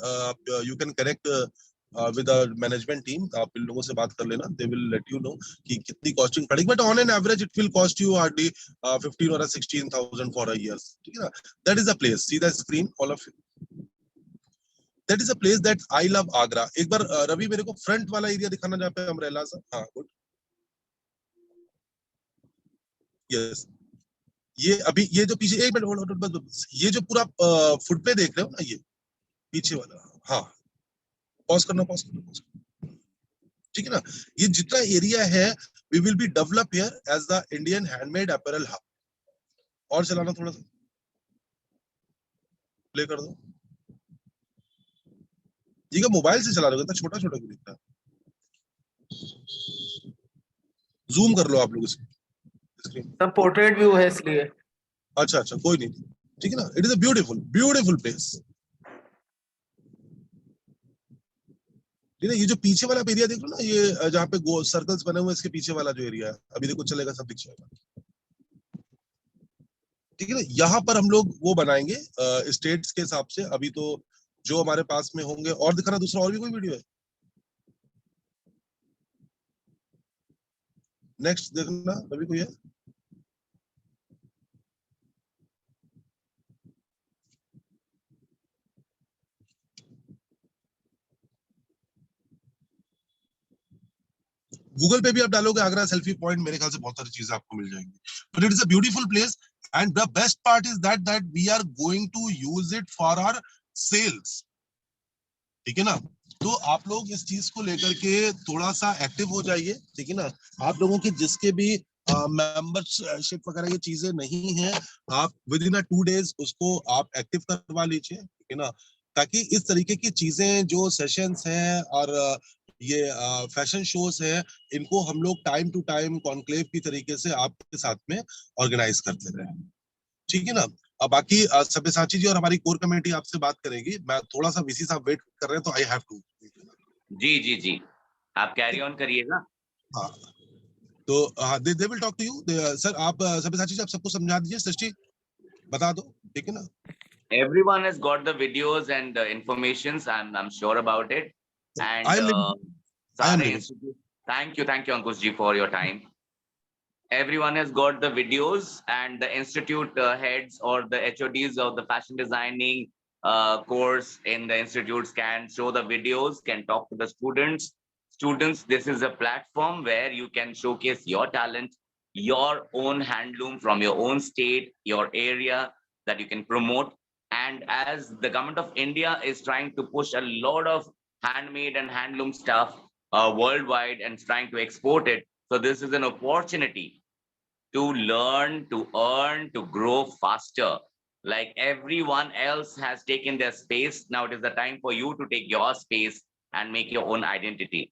you can connect with management team, आप इन लोगों से बात कर लेना, they will let you know कि कितनी कॉस्टिंग पड़ेगी, but on an average it will cost you hardly 15 और 16,000 फॉर अ ईयर, ठीक है ना। That is a place, see the screen all of you, that is a place that I love Agra. एक बार रवि मेरे को फ्रंट वाला area दिखाना जहाँ पे अम्ब्रेला सा, हाँ गुड, यस। ये अभी ये जो पीछे, एक मिनट होल्ड, बस ये जो पूरा फुट पे देख रहे हो ना, ये पीछे वाला, हाँ पॉज करना, पॉज करना, पॉज करना, ठीक है ना। ये जितना एरिया है, we will be develop here as the Indian handmade apparel hub. और चलाना थोड़ा सा, प्ले कर दो। ये क्या मोबाइल से चला रहे हो, छोटा छोटा क्यों दिखता है? जूम कर लो आप लोग स्क्रीन। सब पोर्ट्रेट व्यू है इसलिए। अच्छा अच्छा, कोई नहीं, ठीक है ना। It is a beautiful beautiful place. ये जो पीछे वाला एरिया देख लो ना, ये जहाँ पे सर्कल्स बने हुए, इसके पीछे वाला जो एरिया है, अभी देखो चलेगा, सब दिख जाएगा, ठीक है ना। यहाँ पर हम लोग वो बनाएंगे स्टेट्स के हिसाब से। अभी तो जो हमारे पास में होंगे, और दिखाना दूसरा, और भी कोई वीडियो है नेक्स्ट देखना, अभी कोई है? गूगल पे भी आप डालोगे आगरा सेल्फी पॉइंट, मेरे ख्याल से बहुत सारी चीजें आपको मिल जाएंगी। But it is a beautiful place, and the best part is that we are going to use it for our sales, ठीक है ना। तो आप लोग इस चीज को लेकर के थोड़ा सा एक्टिव हो जाइए, ठीक है ना। आप लोगों के जिसके भी मेंबरशिप वगैरह ये चीजें नहीं है, आप विद इन 2 डेज उसको आप एक्टिव करवा लीजिए, ठीक है ना। ताकि इस तरीके की चीजें जो सेशंस हैं और ये फैशन शोज है, इनको हम लोग टाइम टू टाइम कॉन्क्लेव की तरीके से आपके साथ में ऑर्गेनाइज करते रहे, ठीक है ना। अब बाकी सब्यसाची जी और हमारी कोर कमेटी आपसे बात करेगी। मैं थोड़ा सा वीसी साहब वेट कर रहे हैं, तो आई हैव टू। जी जी जी, आप कैरी ऑन करिएगा। हाँ, तो they will talk to you sir. आप सब्यसाची जी आप सबको समझा दीजिए, सृष्टि बता दो, ठीक है ना। Everyone has got the videos and informations. I'm sure about it. And I am living, I am सारे living. institute. Thank you, Ankush ji, for your time. Everyone has got the videos, and the institute heads or the HODs of the fashion designing course in the institutes can show the videos, can talk to the students. Students, this is a platform where you can showcase your talent, your own handloom from your own state, your area, that you can promote. And as the government of India is trying to push a lot of handmade and handloom stuff worldwide and trying to export it, so this is an opportunity to learn, to earn, to grow faster. Like everyone else has taken their space, now it is the time for you to take your space and make your own identity.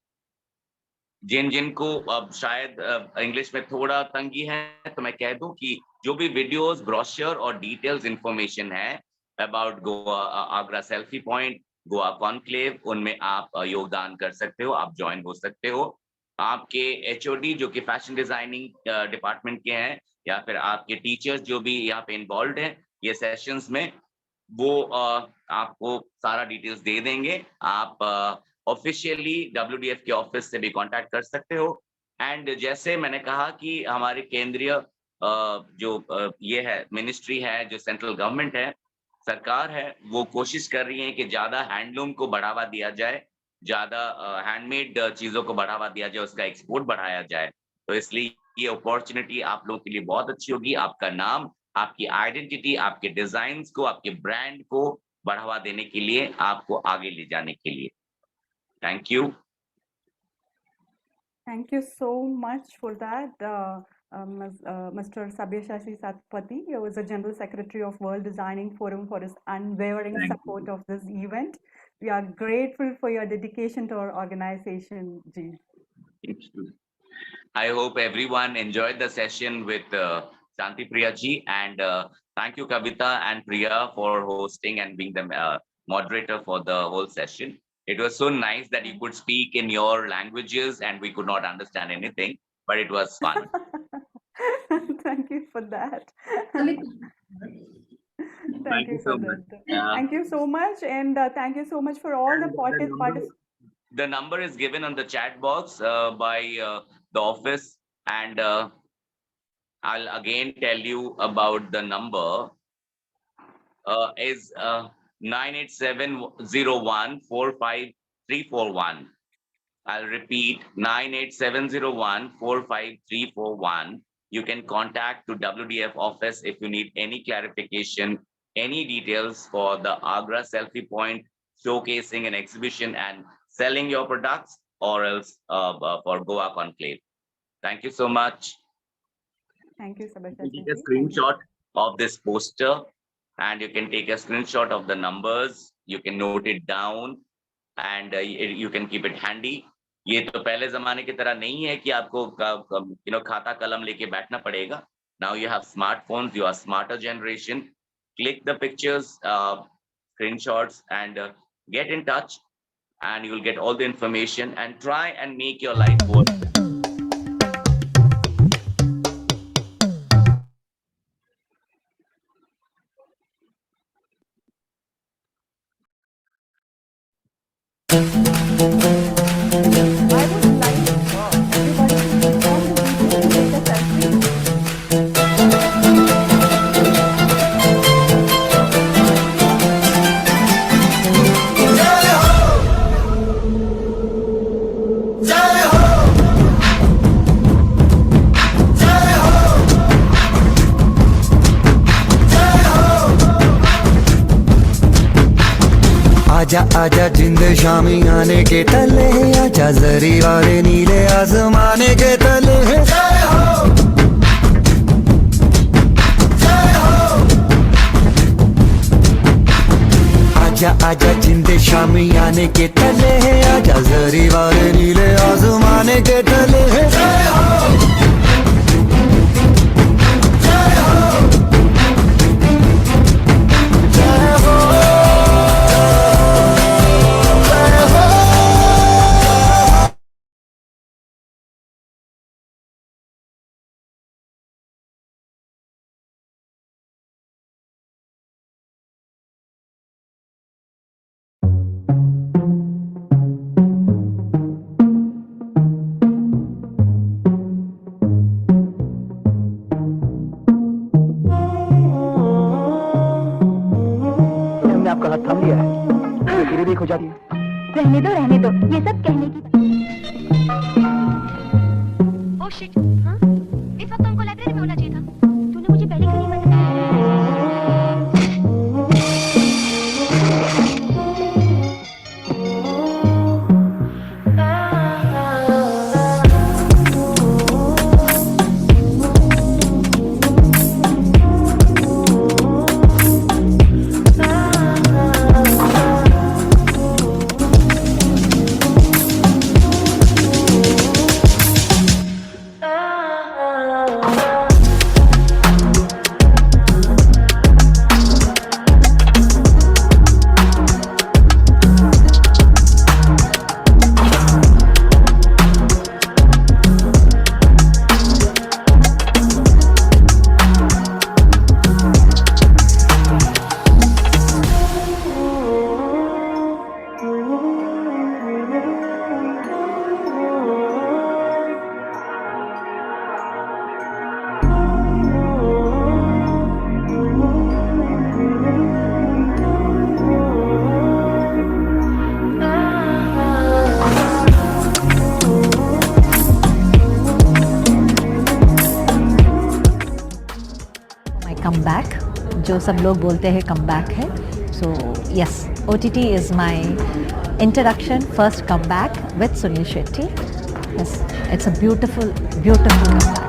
जिनको अब शायद English में थोड़ा तंगी है, तो मैं कह दूं कि जो भी वीडियोस, ब्रोशर और डिटेल्स इंफॉर्मेशन है about Goa, Agra selfie point, Goa conclave, उनमें आप योगदान कर सकते हो, आप ज्वाइन हो सकते हो। आपके एचओडी जो कि फैशन डिजाइनिंग डिपार्टमेंट के हैं, या फिर आपके टीचर्स जो भी यहाँ पे इन्वॉल्व हैं ये सेशंस में, वो आपको सारा डिटेल्स दे देंगे। आप ऑफिशियली WDF के ऑफिस से भी कांटेक्ट कर सकते हो। एंड जैसे मैंने कहा कि हमारे केंद्रीय जो ये है मिनिस्ट्री है, जो सेंट्रल गवर्नमेंट है, सरकार है, वो कोशिश कर रही है कि ज्यादा हैंडलूम को बढ़ावा दिया जाए, ज्यादा हैंडमेड चीजों को बढ़ावा दिया जाए, उसका एक्सपोर्ट बढ़ाया जाए। तो इसलिए ये अपॉर्चुनिटी आप लोगों के लिए बहुत अच्छी होगी। आपका नाम, आपकी आइडेंटिटी, आपके डिजाइन को, आपके ब्रांड को बढ़ावा देने के लिए, आपको आगे ले जाने के लिए। Thank you. Thank you so much for that, Mr. Sabyasachi Satpathy, who is the General Secretary of World Designing Forum, for his unwavering support of this event. We are grateful for your dedication to our organization, Ji. I hope everyone enjoyed the session with ShanthiPriya ji, and thank you Kavita and Priya for hosting and being the moderator for the whole session. It was so nice that you could speak in your languages and we could not understand anything, but it was fun. Thank you for that. Thank you so for much. that. Thank you so much, and thank you so much for all the participants. The number is given on the chat box by the office, and I'll again tell you about the number is 98701-45341. I'll repeat, 98701-45341. You can contact to WDF office if you need any clarification, any details for the Agra Selfie Point showcasing an exhibition and selling your products, or else for Goa Conclave. Thank you so much. Thank you, Sabyasachi. Take a screenshot of this poster, and you can take a screenshot of the numbers. You can note it down, and you can keep it handy. ये तो पहले जमाने की तरह नहीं है कि आपको खाता कलम लेके बैठना पड़ेगा. Now you have smartphones, you are smarter generation. Click the pictures, screenshots, and get in touch, and you will get all the information and try and make your life work. आजा आजा जिंद शामी आने के तले, आजा जरी वाले नीले आसमाने के तले. आजा आजा जिंद शामी आने के तले, आजा जरी वाले नीले आसमाने के तले. आपका हाथ थाम लिया है, तो धीरे धीरे हो जाती है. रहने दो, ये सब कहने की. ओह शिट, हाँ? इस वक्त तुमको लाइब्रेरी में होना चाहिए था. तूने मुझे पहले क्यों नहीं बताया? कम बैक, जो सब लोग बोलते हैं कम बैक है. So yes, OTT is my introduction, first come back with Sunil Shetty. Yes, it's a beautiful, beautiful comeback.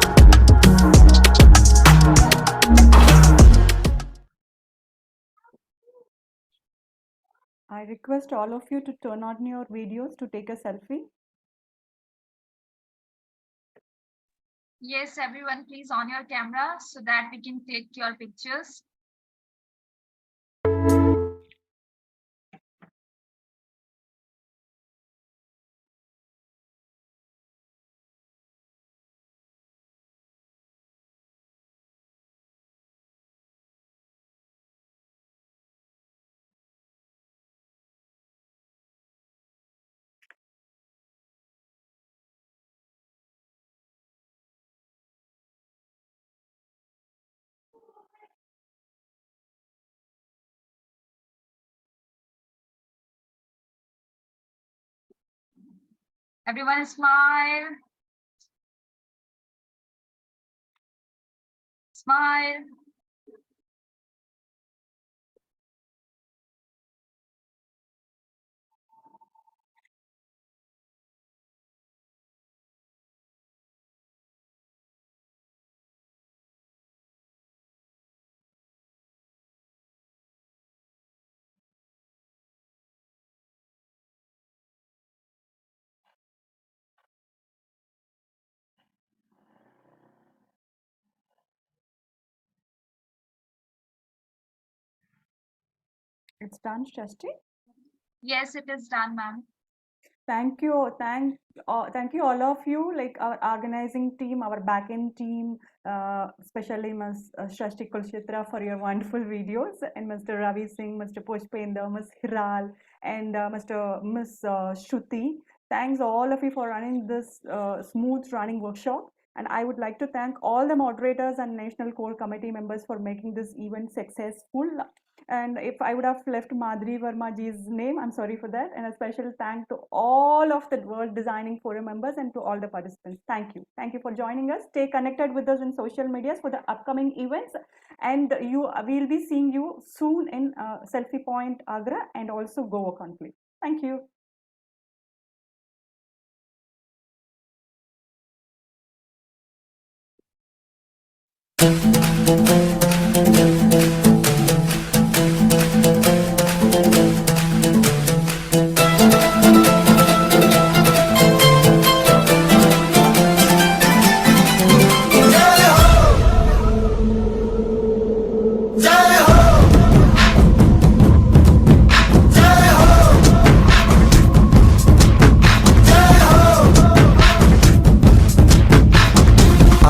I request all of you to turn on your videos to take a selfie. Yes, everyone, please on your camera so that we can take your pictures. Everyone smile. Smile. It's done, Shashti. Yes, it is done, ma'am. Thank you. Thank you all of you, like our organizing team, our backend team, especially Ms. Shashti Kulshitra for your wonderful videos, and Mr. Ravi Singh, Mr. Pushpender, Ms. Hiral, and Ms. Shruti. Thanks all of you for running this smooth running workshop. And I would like to thank all the moderators and National Core Committee members for making this event successful. And if I would have left Madhuri Verma ji's name, I'm sorry for that. And a special thank to all of the World Designing Forum members and to all the participants. Thank you. Thank you for joining us. Stay connected with us in social medias for the upcoming events. And we'll be seeing you soon in Selfie Point Agra and also Goa Conclave. Thank you.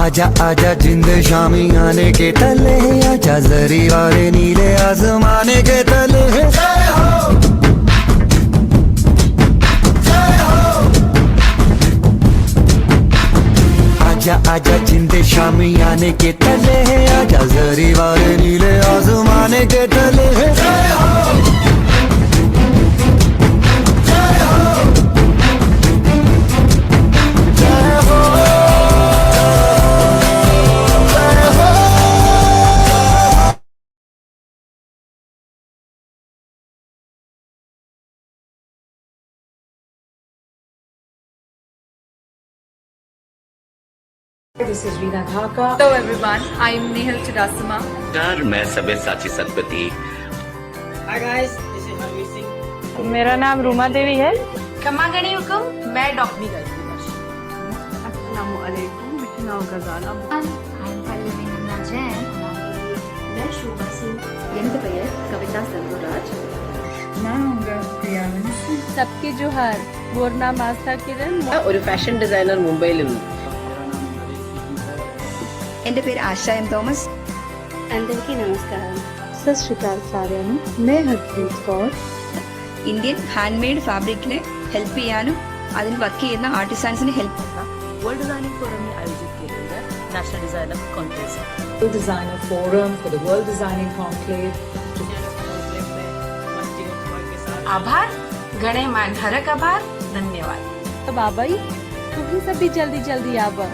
आजा आजा जिंद शामी आने के तले, आजा जरी वाले नीले आसमाने के तले। आजा आजा जिंद शामी आने के तले, आजा जरी वाले नीले आसमाने के तले। This is Veena Dhaka. Hello everyone, I am Nehal Chudasama. Sir, मैं Sabyasachi Satpathy. Hi guys, this is Harveer Singh. मेरा नाम रूमा देवी है. क्षमा करें हुक्म, मैं डॉक्टरी करती हूँ. Assalamualaikum. Vishnu Gazala. I'm Pallvi Najan. मैं शोभा सिंह. எந்த பெயர் கவிதா செல்வராஜ். நான் உங்க பிரியாவின். सबके जोहार. मोर नाम आस्था किरण. ഒരു ഫാഷൻ ഡിസൈനർ മുംബൈയിൽ നിന്ന്. എൻ്റെ പേര് ആശ എം തോമസ്. అందరికీ నమస్కారం. సత్ శ్రీ అకాల్ సాਰਿਆਂ ਨੂੰ. मैं हरप्रीत कौर. ഇന്ത്യൻ ഹാൻഡ്മെയ്ഡ് ഫാബ്രിക്കിനെ ഹെൽപ്പ് ചെയ്യാനും അതിൽ വർക്ക് ചെയ്യുന്ന ആർട്ടിസാൻസിനെ ഹെൽപ്പ് ചെയ്യാം. वर्ल्ड डिजाइनिंग फोरम ने आयोजित केलेलं national designer conclave. World designer forum for the world designing conclave. आभार गणे मान हरक आभार. धन्यवाद. तो बाबाई तुम्ही सभी जल्दी जल्दी आवा.